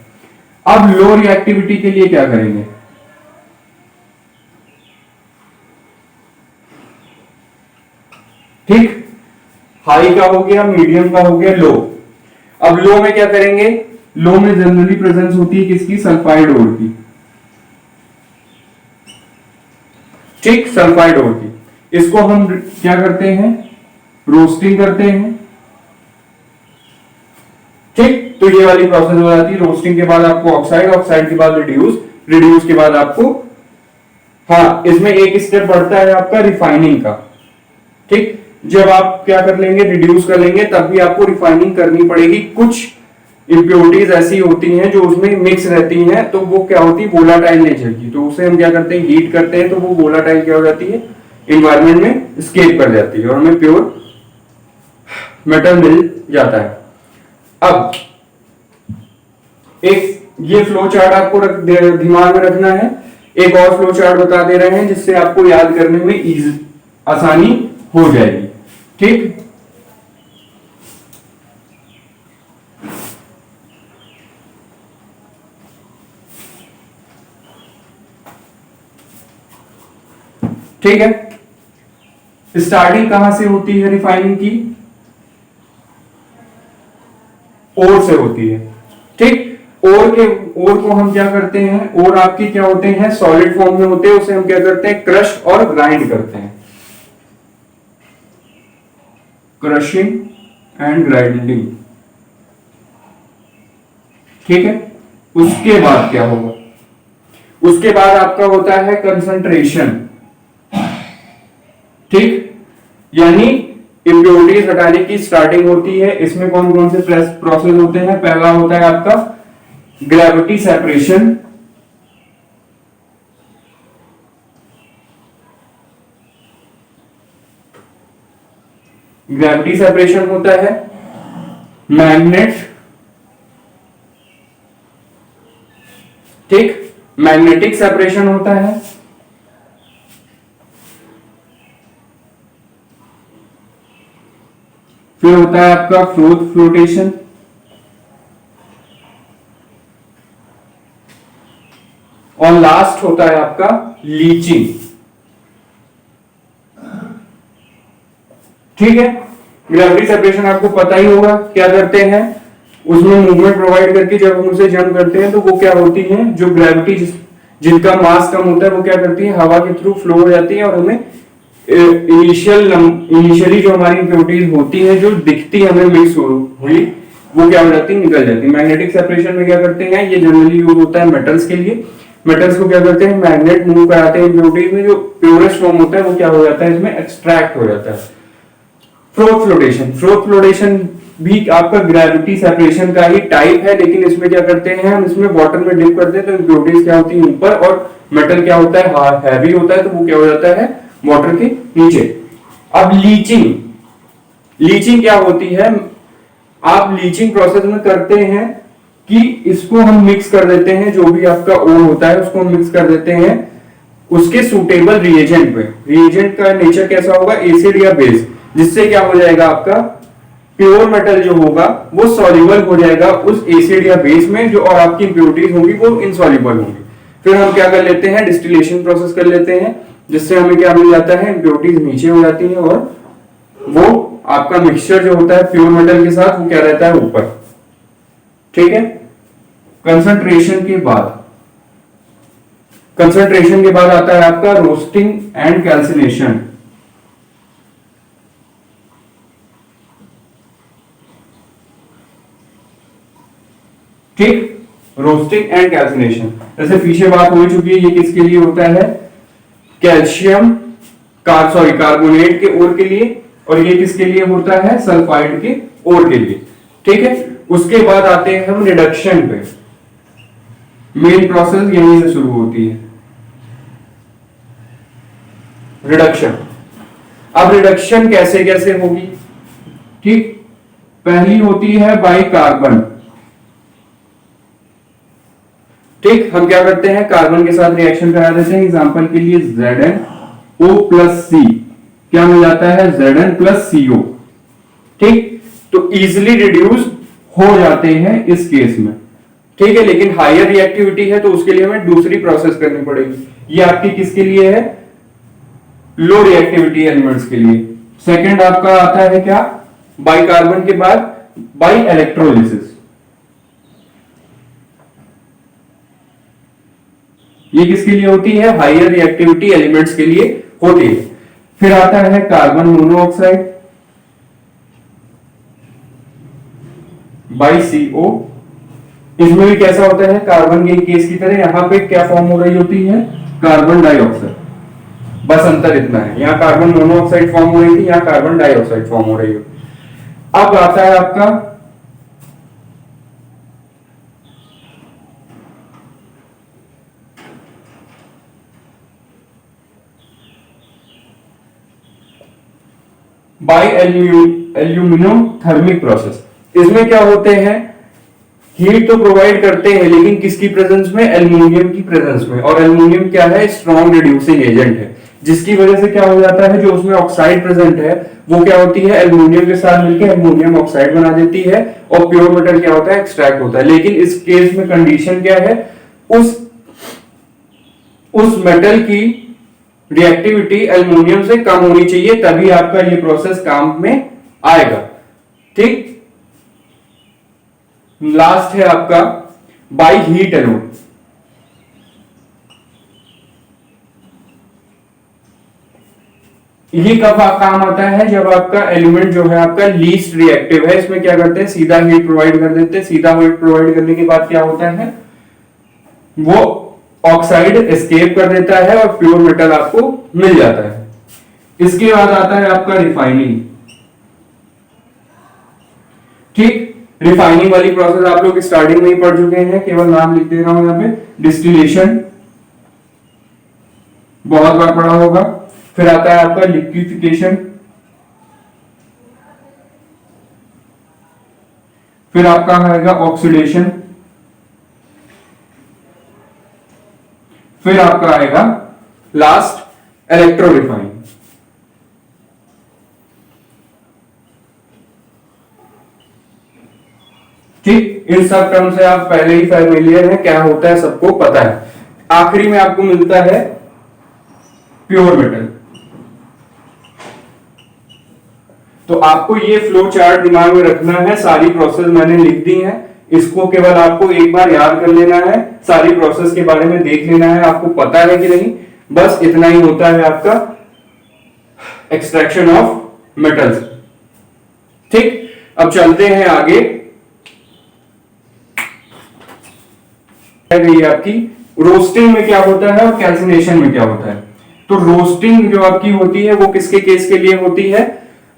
अब लो रिएक्टिविटी के लिए क्या करेंगे? ठीक, हाई का हो गया, मीडियम का हो गया, लो। अब लो में क्या करेंगे? लो में जनरली प्रेजेंस होती है किसकी? सल्फाइड ओर की। ठीक, सल्फाइड ओर की। इसको हम क्या करते हैं? रोस्टिंग करते हैं। ठीक, तो ये वाली प्रोसेस हो जाती है। रोस्टिंग के बाद आपको ऑक्साइड के बाद रिड्यूस के बाद आपको, हाँ, इसमें एक स्टेप बढ़ता है आपका रिफाइनिंग का। ठीक, जब आप क्या कर लेंगे? रिड्यूस कर लेंगे, तब भी आपको रिफाइनिंग करनी पड़ेगी। कुछ इंप्योरिटीज ऐसी होती हैं जो उसमें मिक्स रहती हैं, तो वो क्या होती है? वोलाटाइल नेचर की। तो उसे हम क्या करते हैं? हीट करते हैं, तो वो वोलाटाइल क्या हो जाती है? एनवायरमेंट में एस्केप कर जाती है और हमें प्योर मेटल मिल जाता है। अब एक ये फ्लो चार्ट आपको दिमाग में रखना है। एक और फ्लो चार्ट बता दे रहे हैं जिससे आपको याद करने में आसानी हो जाएगी। ठीक, ठीक है। स्टार्टिंग कहां से होती है रिफाइनिंग की? ओर से होती है। ठीक, ओर को हम क्या करते हैं? ओर आपकी क्या होते हैं? सॉलिड फॉर्म में होते हैं। उसे हम क्या करते हैं? क्रश और ग्राइंड करते हैं। Crushing and grinding. ठीक है, उसके बाद क्या होगा? उसके बाद आपका होता है कंसंट्रेशन। ठीक, यानी इम्प्योरिटीज हटाने की स्टार्टिंग होती है। इसमें कौन कौन से प्रोसेस होते हैं? पहला होता है आपका ग्रेविटी सेपरेशन। ग्रेविटी सेपरेशन होता है। मैग्नेट, ठीक, मैग्नेटिक सेपरेशन होता है। फिर होता है आपका फ्लोटेशन। और लास्ट होता है आपका लीचिंग। ठीक है, ग्रेविटी सेपरेशन आपको पता ही होगा क्या करते हैं? उसमें मूवमेंट प्रोवाइड करके जब हम उसे जंप करते हैं तो वो क्या होती है, जो ग्रेविटी जिनका मास कम होता है वो क्या करती है, हवा के थ्रू फ्लो हो जाती है और हमें इनिशियली जो हमारी इम्प्योरिटीज होती है जो दिखती है हमें मिक्स हुई, वो क्या हो जाती है, निकल जाती है। मैग्नेटिक सेपरेशन में क्या करते हैं, ये जनरली यूज होता है मेटल्स के लिए। मेटल्स को क्या करते हैं, मैग्नेट मूव कराते हैं इम्प्योरिटीज में, जो प्योरेस्ट फॉर्म होता है वो क्या हो जाता है, इसमें एक्सट्रैक्ट हो जाता है। फ्लोट फ्लोटेशन, फ्लोट फ्लोटेशन भी आपका ग्रेविटी सेपरेशन का ही टाइप है, लेकिन इसमें क्या करते हैं, हम इसमें वाटर में डिप करते हैं तो इम्प्योरिटीज क्या होती है ऊपर और मेटल क्या होता है, हैवी होता है, तो वो क्या हो जाता है वाटर के नीचे। अब लीचिंग, लीचिंग क्या होती है, आप लीचिंग प्रोसेस में करते हैं कि इसको हम मिक्स कर देते हैं, जो भी आपका ओर होता है उसको हम मिक्स कर देते हैं उसके सुटेबल रिएजेंट में। रिएजेंट का नेचर कैसा होगा, एसिड या बेस, जिससे क्या हो जाएगा, आपका प्योर मेटल जो होगा वो सॉल्युबल हो जाएगा उस एसिड या बेस में, जो और आपकी इंप्योरिटीज होंगी वो इनसॉल्युबल होंगी। फिर हम क्या कर लेते हैं, डिस्टिलेशन प्रोसेस कर लेते हैं, जिससे हमें क्या मिल जाता है, इंप्योरिटीज नीचे हो जाती है और वो आपका मिक्सचर जो होता है प्योर मेटल के साथ वो क्या रहता है ऊपर। ठीक है। कंसंट्रेशन के बाद, कंसंट्रेशन के बाद आता है आपका रोस्टिंग एंड कैल्सिनेशन। ठीक, रोस्टिंग एंड कैल्सिनेशन, जैसे पीछे बात हो चुकी है, ये किसके लिए होता है, कैल्शियम कार्बोनेट के ओर के लिए, और ये किसके लिए होता है, सल्फाइड के ओर के लिए। ठीक है। उसके बाद आते हैं हम रिडक्शन पे, मेन प्रोसेस यहीं से शुरू होती है, रिडक्शन। अब रिडक्शन कैसे कैसे होगी, ठीक, पहली होती है बाय कार्बन। ठीक, हम क्या करते हैं, कार्बन के साथ रिएक्शन करा देते हैं, एग्जांपल के लिए ZnO प्लस C, क्या मिल जाता है, Zn प्लस CO। ठीक, तो इजिली रिड्यूस हो जाते हैं इस केस में। ठीक है, लेकिन हायर रिएक्टिविटी है तो उसके लिए हमें दूसरी प्रोसेस करनी पड़ेगी। ये आपकी किसके लिए है, लो रिएक्टिविटी एलिमेंट्स के लिए। सेकंड आपका आता है क्या, बाई कार्बन के बाद बाई इलेक्ट्रोलिसिस, ये किसके लिए होती है, हायर रिएक्टिविटी एलिमेंट्स के लिए होती है। फिर आता है कार्बन मोनोऑक्साइड बाई CO। इसमें भी कैसा होता है, कार्बन के केस की तरह यहां पे क्या फॉर्म हो रही होती है, कार्बन डाइऑक्साइड, बस अंतर इतना है, यहां कार्बन मोनोऑक्साइड फॉर्म हो रही थी, यहां कार्बन डाइऑक्साइड फॉर्म हो रही है। अब आता है आपका बाई एल्यूमिनियम थर्मिक प्रोसेस। इसमें क्या होते हैं, हीट तो प्रोवाइड करते हैं लेकिन किसकी प्रेजेंस में, एल्युमिनियम की प्रेजेंस में। और एल्युमिनियम क्या है, स्ट्रॉन्ग रिड्यूसिंग एजेंट है, जिसकी वजह से क्या हो जाता है, जो उसमें ऑक्साइड प्रेजेंट है वो क्या होती है, एल्युमिनियम के साथ मिलकर एल्युमिनियम ऑक्साइड बना देती है और प्योर मेटल क्या होता है, एक्सट्रैक्ट होता है। लेकिन इस केस में कंडीशन क्या है, उस मेटल की रिएक्टिविटी एल्युमिनियम से कम होनी चाहिए, तभी आपका ये प्रोसेस काम में आएगा। ठीक, लास्ट है आपका बाई हीट एनोड। ये कब काम आता है, जब आपका एलिमेंट जो है आपका लीस्ट रिएक्टिव है। इसमें क्या करते हैं, सीधा हीट प्रोवाइड कर देते हैं, सीधा हीट प्रोवाइड करने के बाद क्या होता है, वो ऑक्साइड एस्केप कर देता है और प्योर मेटल आपको मिल जाता है। इसके बाद आता है आपका रिफाइनिंग। ठीक, रिफाइनिंग वाली प्रोसेस आप लोग स्टार्टिंग में ही पढ़ चुके हैं, केवल नाम लिख दे रहा हूं यहां पे। डिस्टिलेशन बहुत बार पढ़ा होगा। फिर आता है आपका लिक्विफिकेशन, फिर आपका आएगा ऑक्सीडेशन, फिर आपका आएगा लास्ट इलेक्ट्रो रिफाइन। ठीक, इन सब टर्म से आप पहले ही फैमिलियर हैं, क्या होता है सबको पता है। आखिरी में आपको मिलता है प्योर मेटल। तो तो आपको ये फ्लो चार्ट दिमाग में रखना है, सारी प्रोसेस मैंने लिख दी है, इसको केवल आपको एक बार याद कर लेना है, सारी प्रोसेस के बारे में देख लेना है आपको पता है कि नहीं, बस इतना ही होता है आपका एक्सट्रैक्शन ऑफ मेटल्स। ठीक, अब चलते हैं आगे। गई आपकी रोस्टिंग में क्या होता है और कैल्सिनेशन में क्या होता है। तो रोस्टिंग जो आपकी होती है वो किसके केस के लिए होती है,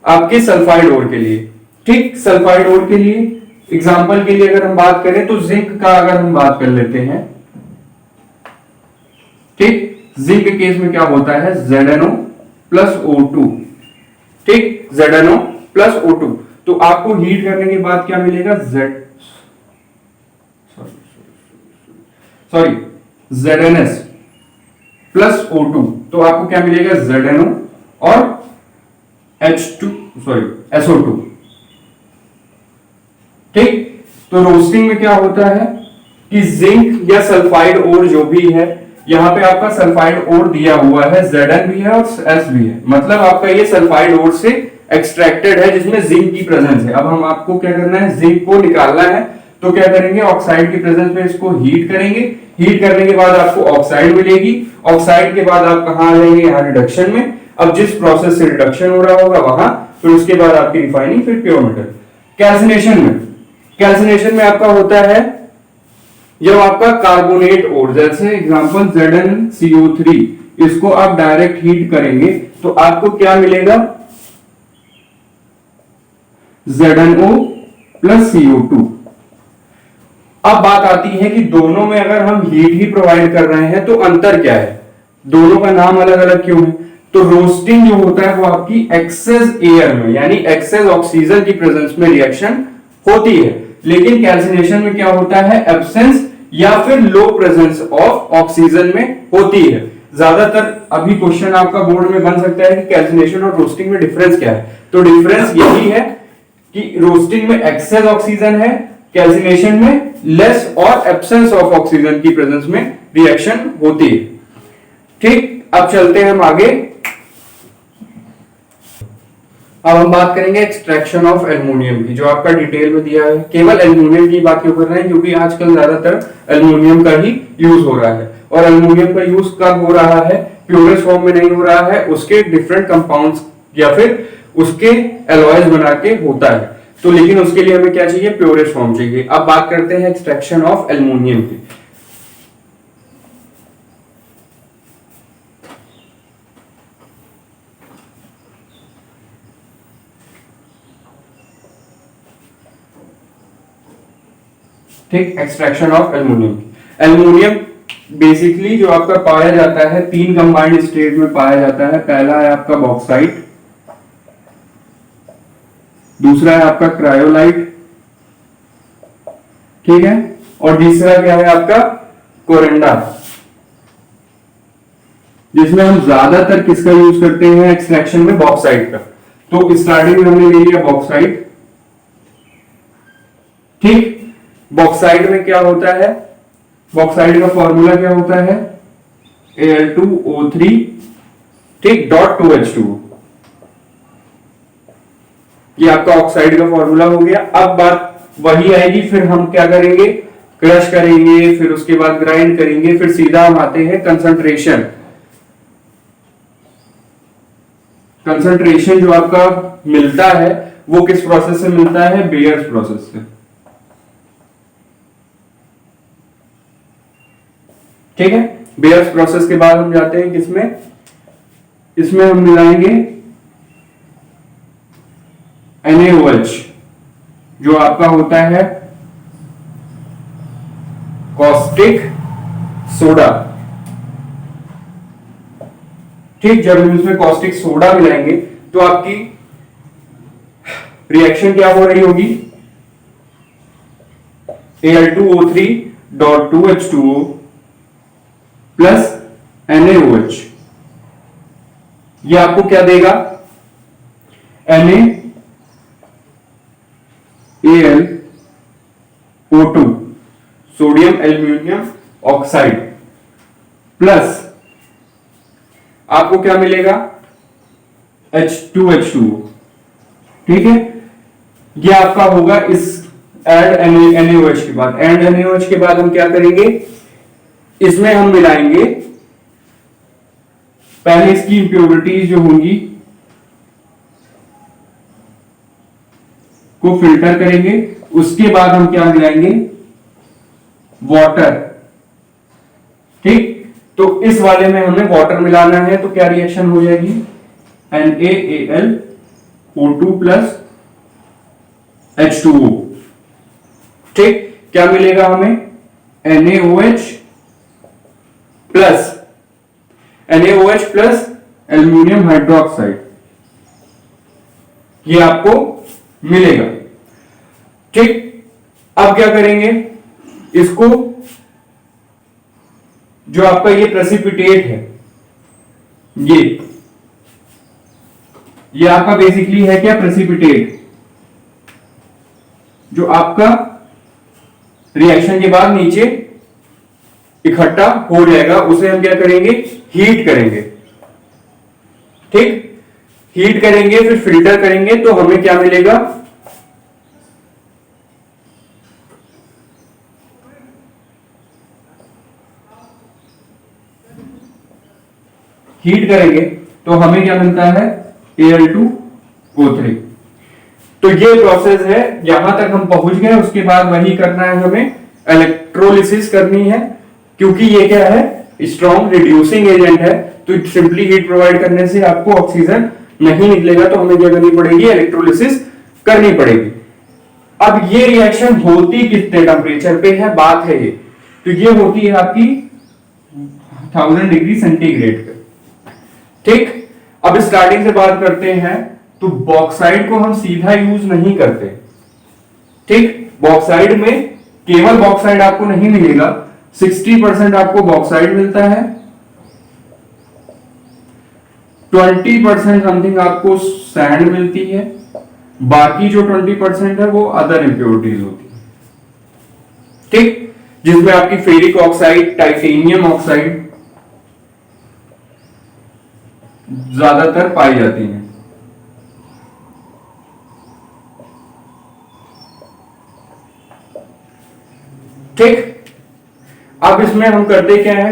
आपके सल्फाइड ओर के लिए। ठीक, सल्फाइड ओर के लिए एग्जांपल के लिए अगर हम बात करें तो जिंक का अगर हम बात कर लेते हैं, ठीक, जिंक के केस में क्या होता है ZnO प्लस O2। ठीक, ZnO प्लस O2, तो आपको हीट करने के बाद क्या मिलेगा, ZnS प्लस O2, तो आपको क्या मिलेगा ZnO और SO2। ठीक, तो रोस्टिंग में क्या होता है कि जिंक या सल्फाइड ओर जो भी है, यहां पे आपका सल्फाइड ओर दिया हुआ है, Zn भी है और S भी है, मतलब आपका ये सल्फाइड ओर से एक्सट्रैक्टेड है जिसमें जिंक की प्रेजेंस है। अब हम आपको क्या करना है, जिंक को निकालना है, तो क्या करेंगे, ऑक्साइड की प्रेजेंस में इसको हीट करेंगे, हीट करने के बाद आपको ऑक्साइड मिलेगी, ऑक्साइड के बाद आप कहां आ जाएंगे, यहां रिडक्शन में। अब जिस प्रोसेस से रिडक्शन हो रहा होगा वहां, फिर उसके बाद आपकी रिफाइनिंग, फिर प्योर मेटल। कैल्सिनेशन में आपका होता है जब आपका कार्बोनेट ओर, जैसे एग्जांपल ZnCO3, इसको आप डायरेक्ट हीट करेंगे तो आपको क्या मिलेगा, ZnO प्लस CO2। अब बात आती है कि दोनों में अगर हम हीट ही प्रोवाइड कर रहे हैं तो अंतर क्या है, दोनों का नाम अलग अलग क्यों है। तो रोस्टिंग जो होता है वो आपकी एक्सेस एयर में यानी एक्सेस ऑक्सीजन की प्रेजेंस में रिएक्शन होती है, लेकिन कैल्सिनेशन में क्या होता है, एब्सेंस या फिर लो प्रेजेंस ऑफ ऑक्सीजन में होती है। ज्यादातर अभी क्वेश्चन आपका बोर्ड में बन सकता है कि कैल्सिनेशन और रोस्टिंग में डिफरेंस क्या है, तो डिफरेंस यही है कि रोस्टिंग में एक्सेस ऑक्सीजन है, कैल्सिनेशन में लेस और एब्सेंस ऑफ ऑक्सीजन की प्रेजेंस में रिएक्शन होती है। ठीक, अब चलते हैं हम आगे। अब हम बात करेंगे एक्सट्रैक्शन ऑफ एल्युमिनियम की, जो आपका डिटेल में दिया है। केवल एल्युमिनियम की बात क्यों कर रहे हैं, क्योंकि आजकल ज्यादातर एल्युमिनियम का ही यूज हो रहा है, और एल्युमिनियम का यूज कब हो रहा है, प्योरेस्ट फॉर्म में नहीं हो रहा है, उसके डिफरेंट कंपाउंड्स या फिर उसके एलॉयज बना के होता है, तो लेकिन उसके लिए हमें क्या चाहिए, प्योरेस्ट फॉर्म चाहिए। अब बात करते हैं एक्सट्रैक्शन ऑफ एल्युमिनियम की। ठीक, extraction of aluminium. Aluminium basically जो आपका पाया जाता है, तीन कंबाइंड स्टेट में पाया जाता है। पहला है आपका बॉक्साइट, दूसरा है आपका क्रायोलाइट, ठीक है, और तीसरा क्या है आपका कोरेंडा, जिसमें हम ज्यादातर किसका यूज करते हैं एक्सट्रैक्शन में, बॉक्साइट का। तो स्टार्टिंग में हमने ले लिया बॉक्साइट। ठीक, बॉक्साइट में क्या होता है, बॉक्साइट का फॉर्मूला क्या होता है, Al2O3, ठीक, डॉट 2H2। ये आपका ऑक्साइड का फॉर्मूला हो गया। अब बात वही आएगी, फिर हम क्या करेंगे, क्रश करेंगे, फिर उसके बाद ग्राइंड करेंगे, फिर सीधा हम आते हैं कंसंट्रेशन। कंसंट्रेशन जो आपका मिलता है वो किस प्रोसेस से मिलता है, बेयर्स प्रोसेस से। ठीक है, बेयर्स प्रोसेस के बाद हम जाते हैं किसमें, इसमें हम मिलाएंगे NaOH, जो आपका होता है कॉस्टिक सोडा। ठीक, जब हम इसमें कॉस्टिक सोडा मिलाएंगे तो आपकी रिएक्शन क्या हो रही होगी, Al2O3 dot 2H2O plus NaOH। ये आपको क्या देगा, NaAlO2 sodium aluminium oxide, plus आपको क्या मिलेगा, H2H2O। ठीक है, ये आपका होगा इस एड NaOH के बाद। एड NaOH के बाद हम क्या करेंगे, इसमें हम मिलाएंगे पहले इसकी इंप्योरिटीज जो होंगी को फिल्टर करेंगे, उसके बाद हम क्या मिलाएंगे, वाटर। ठीक, तो इस वाले में हमें वाटर मिलाना है, तो क्या रिएक्शन हो जाएगी, NaAlO2 प्लस H2O। ठीक, क्या मिलेगा हमें, NaOH प्लस एल्यूमिनियम हाइड्रोक्साइड, ये आपको मिलेगा। ठीक, अब क्या करेंगे, इसको जो आपका ये प्रेसिपिटेट है, ये आपका बेसिकली है क्या, प्रेसिपिटेट, जो आपका रिएक्शन के बाद नीचे इकट्ठा हो जाएगा, उसे हम क्या करेंगे, हीट करेंगे। ठीक, हीट करेंगे, फिर फिल्टर करेंगे, तो हमें क्या मिलेगा, हीट करेंगे तो हमें क्या मिलता है, Al2O3। तो ये प्रोसेस है, यहां तक हम पहुंच गए। उसके बाद वही करना है, हमें इलेक्ट्रोलिसिस करनी है, क्योंकि ये क्या है, स्ट्रॉन्ग रिड्यूसिंग एजेंट है, तो सिंपली हीट प्रोवाइड करने से आपको ऑक्सीजन नहीं निकलेगा, तो हमें क्या करनी पड़ेगी, इलेक्ट्रोलिसिस करनी पड़ेगी। अब ये रिएक्शन होती कितने टेम्परेचर पे है, बात है ये, तो ये होती है आपकी 1000 डिग्री सेंटीग्रेड पे। ठीक, अब स्टार्टिंग से बात करते हैं, तो बॉक्साइड को हम सीधा यूज नहीं करते। ठीक, बॉक्साइड में केवल बॉक्साइड आपको नहीं मिलेगा, 60% आपको बॉक्साइड मिलता है, 20% समथिंग आपको सैंड मिलती है, बाकी जो 20% है वो अदर इंप्योरिटीज होती है। ठीक, जिसमें आपकी फेरिक ऑक्साइड, टाइटेनियम ऑक्साइड ज्यादातर पाई जाती हैं। ठीक, अब इसमें हम करते क्या है,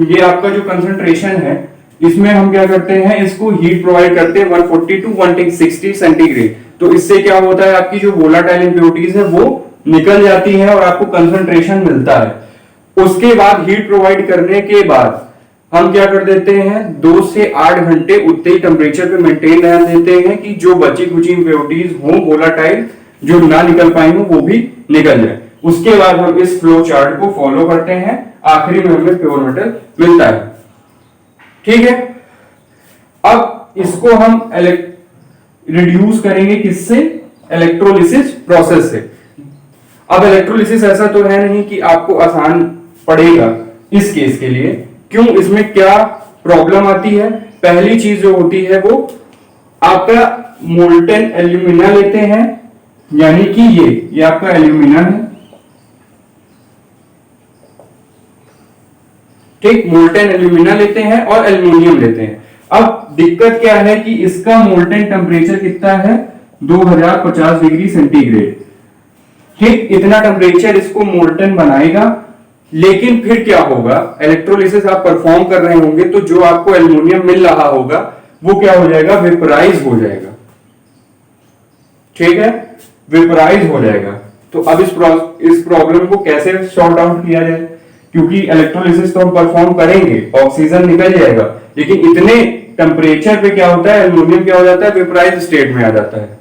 ये आपका जो कंसंट्रेशन है, इसमें हम क्या करते हैं, इसको हीट प्रोवाइड करते हैं 140 टू 160 सेंटीग्रेड। तो इससे क्या होता है, आपकी जो वोलाटाइल इंप्योरिटीज है वो निकल जाती है और आपको कंसंट्रेशन मिलता है। उसके बाद हीट प्रोवाइड करने के बाद हम क्या कर देते हैं, 2 से 8 घंटे उतने ही टेम्परेचर पे मेंटेन रहने देते हैं कि जो बची कुची इंप्योरिटीज हो वोलाटाइल, जो ना निकल पाई हो, वो भी निकल जाए। उसके बाद हम इस फ्लो चार्ट को फॉलो करते हैं, आखिरी में हमें प्योर मेटल मिलता है। ठीक है, अब इसको हम रिड्यूस करेंगे किससे, इलेक्ट्रोलिसिस प्रोसेस से। अब इलेक्ट्रोलिसिस ऐसा तो है नहीं कि आपको आसान पड़ेगा इस केस के लिए। क्यों, इसमें क्या प्रॉब्लम आती है, पहली चीज जो होती है वो आपका मोल्टेन एल्यूमिना लेते हैं, यानी कि ये आपका एल्यूमिना है। ठीक, मोल्टेन एल्यूमिना लेते हैं और एल्यूमिनियम लेते हैं। अब दिक्कत क्या है कि इसका मोल्टेन टेम्परेचर कितना है, 2050 डिग्री सेंटीग्रेड। ठीक, इतना टेम्परेचर इसको मोल्टेन बनाएगा, लेकिन फिर क्या होगा, इलेक्ट्रोलिसिस आप परफॉर्म कर रहे होंगे, तो जो आपको एल्यूमिनियम मिल रहा होगा वो क्या हो जाएगा, वेपराइज हो जाएगा। ठीक है, वेपराइज हो जाएगा। तो अब इस प्रॉब्लम को कैसे सॉर्ट आउट किया जाए, क्योंकि इलेक्ट्रोलिसिस तो हम परफॉर्म करेंगे, ऑक्सीजन निकल जाएगा, लेकिन इतने टेम्परेचर पे क्या होता है, एल्यूमिनियम क्या हो जाता है, वेपराइज स्टेट में आ जाता है,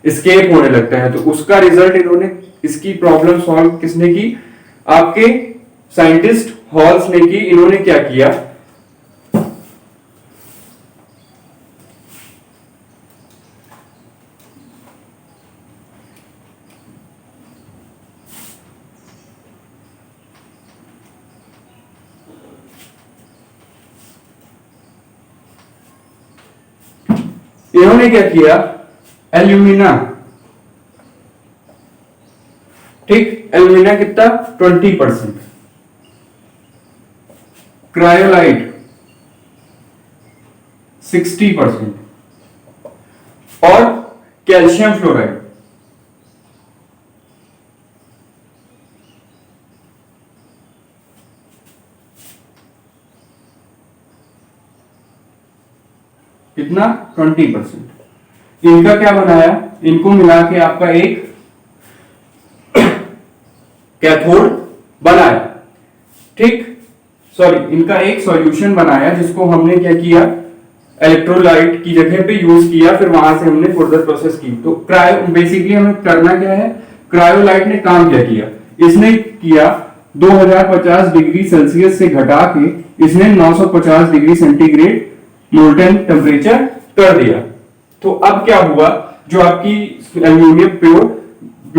एस्केप होने लगता है। तो उसका रिजल्ट इन्होंने, इसकी प्रॉब्लम सॉल्व किसने की, आपके साइंटिस्ट हॉल्स ने की। इन्होंने क्या किया, इन्होंने क्या किया, एल्यूमिना, ठीक, एल्यूमिना कितना, 20%, क्रायोलाइट 60%, और कैल्शियम फ्लोराइड, कितना 20%। इनका क्या बनाया, इनको मिला के आपका एक कैथोड बनाया, ठीक, सॉरी इनका एक सॉल्यूशन बनाया जिसको हमने क्या किया, इलेक्ट्रोलाइट की जगह पे यूज किया, फिर वहां से हमने फर्दर प्रोसेस की। तो क्रायो बेसिकली हमें करना क्या है, क्रायोलाइट ने काम क्या किया, इसने किया 2050 डिग्री सेल्सियस से घटा के इसने 950 डिग्री सेंटीग्रेड मोल्टन टेम्परेचर कर दिया। तो अब क्या हुआ, जो आपकी एल्यूमिनियम प्योर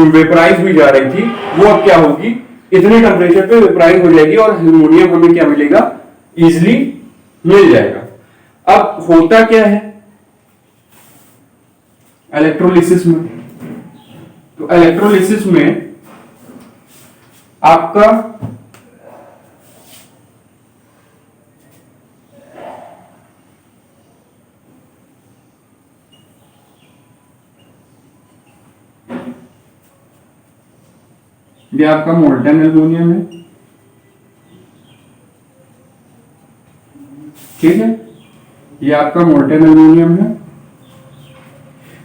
वेपराइज हुई जा रही थी वो अब क्या होगी, इतने टेम्परेचर पे वेपराइज हो जाएगी और एल्यूमिनियम हमें क्या मिलेगा, इजिली मिल जाएगा। अब होता क्या है इलेक्ट्रोलिसिस में, तो इलेक्ट्रोलिसिस में आपका ये आपका मोल्टन एल्यूमिनियम है, ठीक है, ये आपका मोल्टन एल्यूमिनियम है।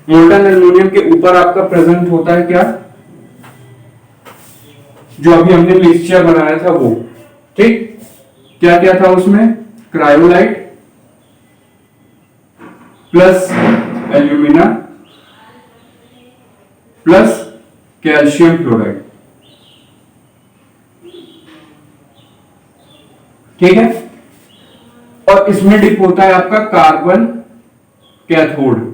मोल्टन एल्यूमिनियम के ऊपर आपका प्रेजेंट होता है क्या, जो अभी हमने मिक्सचर बनाया था वो, ठीक, क्या क्या था उसमें, cryolite plus alumina plus calcium fluoride, ठीक है, और इसमें डिप होता है आपका कार्बन कैथोड,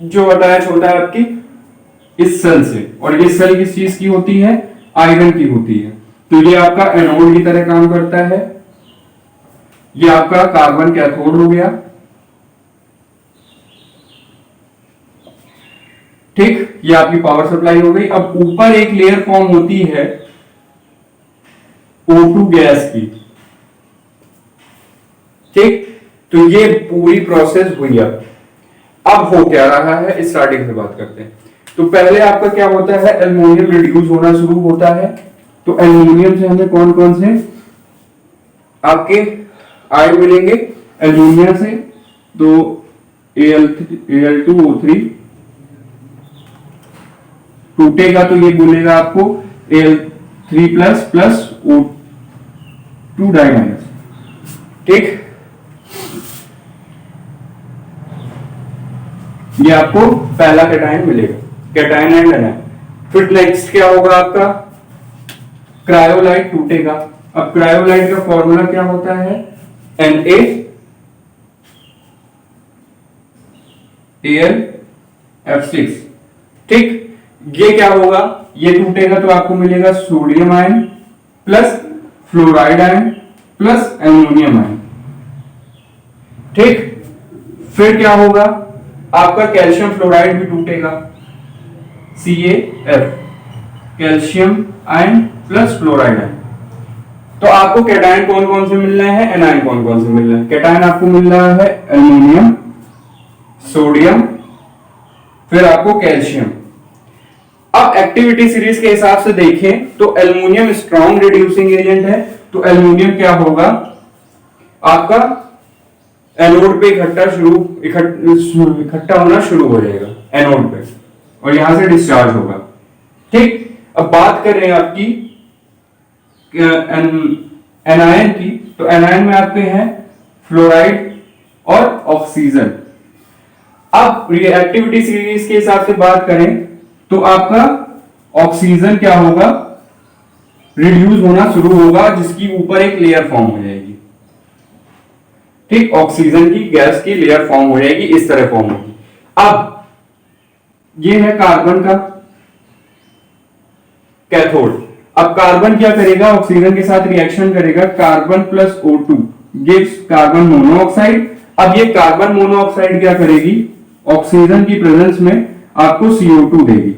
जो अटैच होता है आपकी इस सेल से, और ये सेल किस चीज की होती है, आयरन की होती है। तो ये आपका एनोड की तरह काम करता है, ये आपका कार्बन कैथोड हो गया, ठीक, ये आपकी पावर सप्लाई हो गई। अब ऊपर एक लेयर फॉर्म होती है O2 गैस की, ठीक, तो ये पूरी प्रोसेस हुई। अब हो क्या रहा है, स्टार्टिंग से बात करते हैं। तो पहले आपका क्या होता है, एल्युमिनियम रिड्यूस होना शुरू होता है। तो एल्युमिनियम से हमें कौन कौन से आपके आयन मिलेंगे, एल्युमिनियम से तो Al2O3 टूटेगा तो ये बोलेगा आपको Al3 plus O2 die minus, ठीक, ये आपको पहला कैटायन मिलेगा, कैटायन एंड एनायन। फिर नेक्स्ट क्या होगा आपका, क्रायोलाइट टूटेगा। अब क्रायोलाइट का फॉर्मूला क्या होता है, NaAlF6, ठीक, ये क्या होगा, ये टूटेगा तो आपको मिलेगा sodium ion plus fluoride ion plus aluminium ion, ठीक। फिर क्या होगा, आपका कैल्शियम फ्लोराइड भी टूटेगा, CaF, calcium ion plus fluoride ion. तो आपको कैटायन कौन कौन से मिल रहे हैं, एनायन कौन कौन से मिल रहे हैं। कैटायन आपको मिल रहा है एल्युमिनियम, सोडियम, फिर आपको कैल्शियम। अब एक्टिविटी सीरीज के हिसाब से देखें तो एल्युमिनियम स्ट्रॉन्ग रिड्यूसिंग एजेंट है, तो एल्युमिनियम क्या होगा, आपका एनोड पे इकट्ठा होना शुरू हो जाएगा एनोड पे, और यहां से डिस्चार्ज होगा, ठीक। अब बात कर रहे हैं आपकी एनायन की, तो एनायन में आपके हैं फ्लोराइड और ऑक्सीजन। अब रिएक्टिविटी सीरीज के हिसाब से बात करें तो आपका ऑक्सीजन क्या होगा, रिड्यूस होना शुरू होगा, जिसकी ऊपर एक लेयर फॉर्म हो जाएगी, ठीक, ऑक्सीजन की गैस की लेयर फॉर्म हो जाएगी, इस तरह फॉर्म होगी। अब ये है कार्बन का कैथोड। अब कार्बन क्या करेगा, ऑक्सीजन के साथ रिएक्शन करेगा, carbon plus O2 gives carbon monoxide. अब ये कार्बन मोनोऑक्साइड क्या करेगी, ऑक्सीजन की प्रेजेंस में आपको CO2 देगी,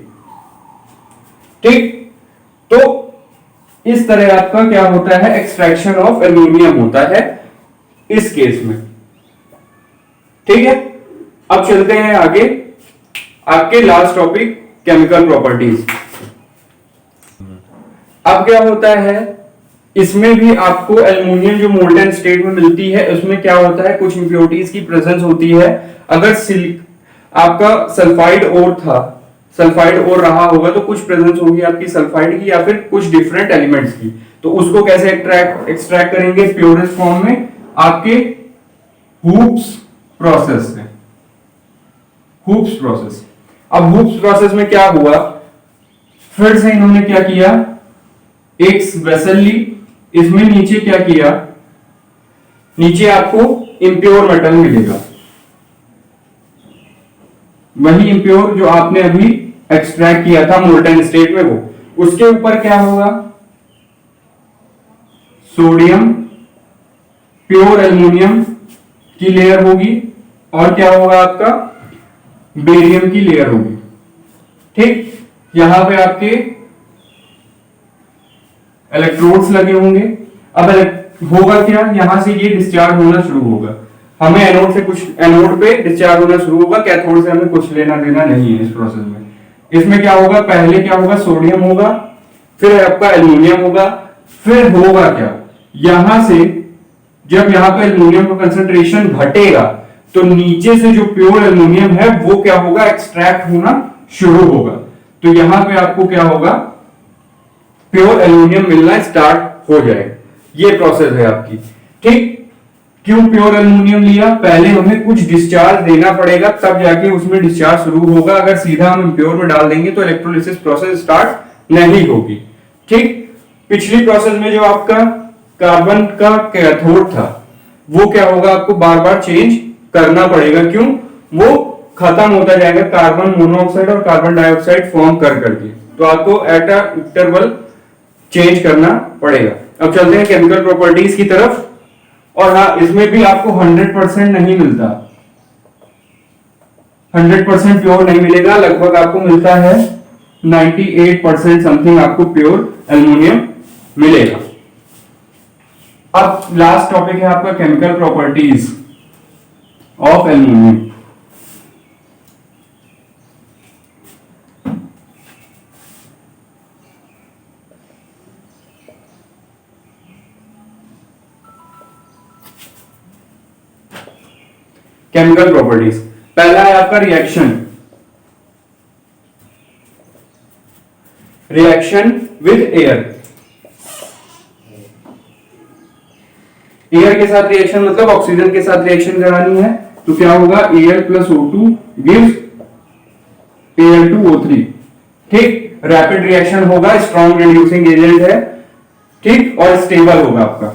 ठीक। तो इस तरह आपका क्या होता है, एक्सट्रैक्शन ऑफ एल्युमिनियम होता है इस केस में। ठीक है, अब चलते हैं आगे, आपके लास्ट टॉपिक केमिकल प्रॉपर्टीज। अब क्या होता है, इसमें भी आपको एल्युमिनियम जो मोल्टन स्टेट में मिलती है, उसमें क्या होता है, कुछ इंप्योरिटीज की प्रेजेंस होती है। अगर आपका सल्फाइड ओर था, सल्फाइड ओर रहा होगा तो कुछ प्रेजेंस होगी आपकी सल्फाइड की या फिर कुछ डिफरेंट एलिमेंट्स की। तो उसको कैसे एक्सट्रैक्ट करेंगे प्योरेस्ट फॉर्म में, आपके हुप्स प्रोसेस से। हुप्स प्रोसेस, अब हुप्स प्रोसेस में क्या हुआ, फिर से इन्होंने क्या किया, एक वेसल ली, इसमें नीचे क्या किया, नीचे आपको इंप्योर मेटल मिलेगा, वही इंप्योर जो आपने अभी एक्सट्रैक्ट किया था मोल्टन स्टेट में, वो उसके ऊपर क्या होगा, सोडियम प्योर एल्युमिनियम की लेयर होगी, और क्या होगा आपका बेरियम की लेयर होगी। ठीक, यहां पे आपके इलेक्ट्रोड्स लगे होंगे। अब होगा क्या, यहां से ये डिस्चार्ज होना शुरू होगा, हमें एनोड से कुछ, एनोड पे डिस्चार्ज होना शुरू होगा, कैथोड से हमें कुछ लेना देना नहीं है इस प्रोसेस में। इसमें क्या होगा, पहले क्या होगा, सोडियम होगा, फिर आपका एल्युमिनियम होगा, फिर होगा क्या, यहां से जब यहां पे एल्युमिनियम का कंसंट्रेशन घटेगा तो नीचे से जो प्योर एल्युमिनियम है वो क्या होगा, एक्सट्रैक्ट होना शुरू होगा। तो यहां पे आपको क्या होगा, प्योर एल्युमिनियम मिलना स्टार्ट हो जाएगा। ये प्रोसेस है आपकी। ठीक, क्यों प्योर एल्युमिनियम लिया, पहले हमें कुछ डिस्चार्ज देना पड़ेगा तब जाके उसमें डिस्चार्ज शुरू होगा। अगर सीधा हम प्योर में डाल देंगे तो इलेक्ट्रोलिसिस प्रोसेस स्टार्ट नहीं होगी। ठीक, पिछली प्रोसेस में जो आपका कार्बन का कैथोड था वो क्या होगा, आपको बार बार चेंज करना पड़ेगा। क्यों, वो खत्म होता जाएगा कार्बन मोनोऑक्साइड और कार्बन डाइऑक्साइड फॉर्म कर करके, तो आपको एट अ इंटरवल चेंज करना पड़ेगा। अब चलते हैं केमिकल प्रॉपर्टीज की तरफ। और हाँ, इसमें भी आपको 100% नहीं मिलता, 100% प्योर नहीं मिलेगा, लगभग आपको मिलता है 98% समथिंग आपको प्योर एल्युमिनियम मिलेगा। अब लास्ट टॉपिक है आपका chemical properties of aluminium. Chemical properties, पहला है आपका reaction, reaction with air. Air के साथ रिएक्शन मतलब ऑक्सीजन के साथ रिएक्शन करानी है, तो क्या होगा, Al plus O2 gives Al2O3। ठीक, रैपिड रिएक्शन होगा, स्ट्रॉन्ग रिड्यूसिंग एजेंट है, ठीक, और स्टेबल होगा आपका।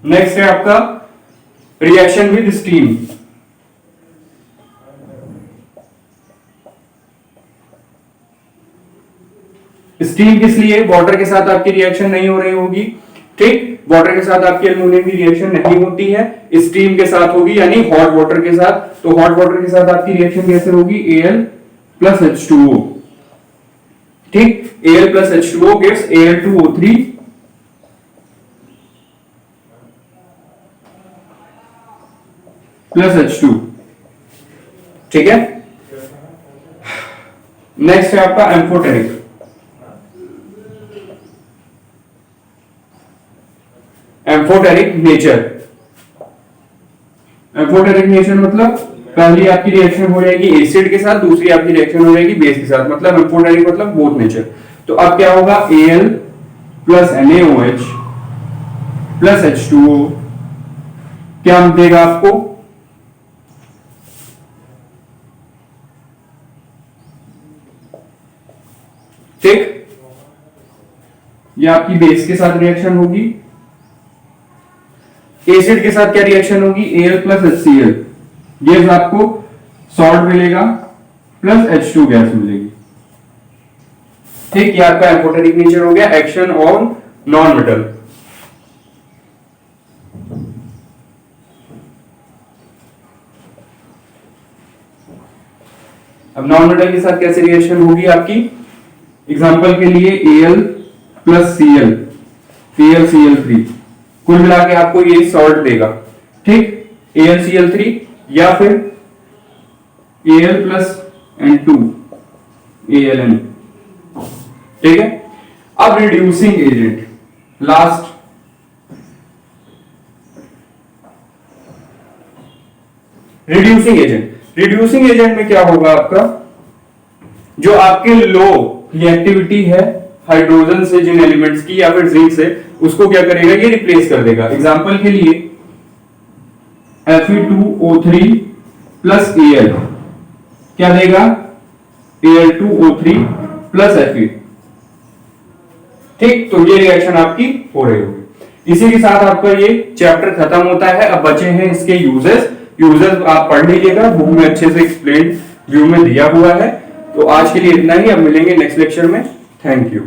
नेक्स्ट है आपका रिएक्शन विद स्टीम। स्टीम किस लिए, वाटर के साथ आपकी रिएक्शन नहीं हो रही होगी। ठीक, वाटर के साथ आपकी एल्युमिनियम की रिएक्शन नहीं होती है, स्टीम के साथ होगी, यानी हॉट वाटर के साथ। तो हॉट वाटर के साथ आपकी रिएक्शन कैसे होगी, Al प्लस H2O। ठीक, Al plus H2O gives Al2O3 plus H2। ठीक है, नेक्स्ट है आपका amphoteric. Amphoteric nature, amphoteric nature मतलब पहली आपकी रिएक्शन हो जाएगी एसिड के साथ, दूसरी आपकी रिएक्शन हो जाएगी बेस के साथ, मतलब एम्फोटेरिक मतलब बोथ नेचर। तो अब क्या होगा, Al plus NaOH plus H2O क्या देगा आपको, ठीक, ये आपकी बेस के साथ रिएक्शन होगी। एसिड के साथ क्या रिएक्शन होगी, Al प्लस HCl, ये आपको सॉल्ट मिलेगा प्लस H2 गैस मिलेगी। ठीक, ये आपका एम्फोटेरिक नेचर हो गया, एक्शन ऑन नॉन मेटल। अब नॉन मेटल के साथ कैसे रिएक्शन होगी आपकी, एग्जांपल के लिए Al प्लस Cl, ClCl3, कुल मिला के आपको ये सॉल्ट देगा, ठीक। AlCl3 या फिर Al प्लस N2 Aln, ठीक है। अब reducing agent, last reducing agent. Reducing agent में क्या होगा आपका, जो आपके लो रिएक्टिविटी है हाइड्रोजन से जिन एलिमेंट्स की या फिर जिंक से, उसको क्या करेगा, ये रिप्लेस कर देगा। एग्जांपल के लिए Fe2O3 प्लस Al क्या देगा, Al2O3 प्लस Fe, ठीक। तो ये रिएक्शन आपकी हो रही होगी। इसी के साथ आपका ये चैप्टर खत्म होता है। अब बचे हैं इसके यूजेस आप पढ़ लीजिएगा, बुक में अच्छे से एक्सप्लेन व्यू में दिया हुआ है। तो आज के लिए इतना ही, अब मिलेंगे नेक्स्ट लेक्चर में। Thank you.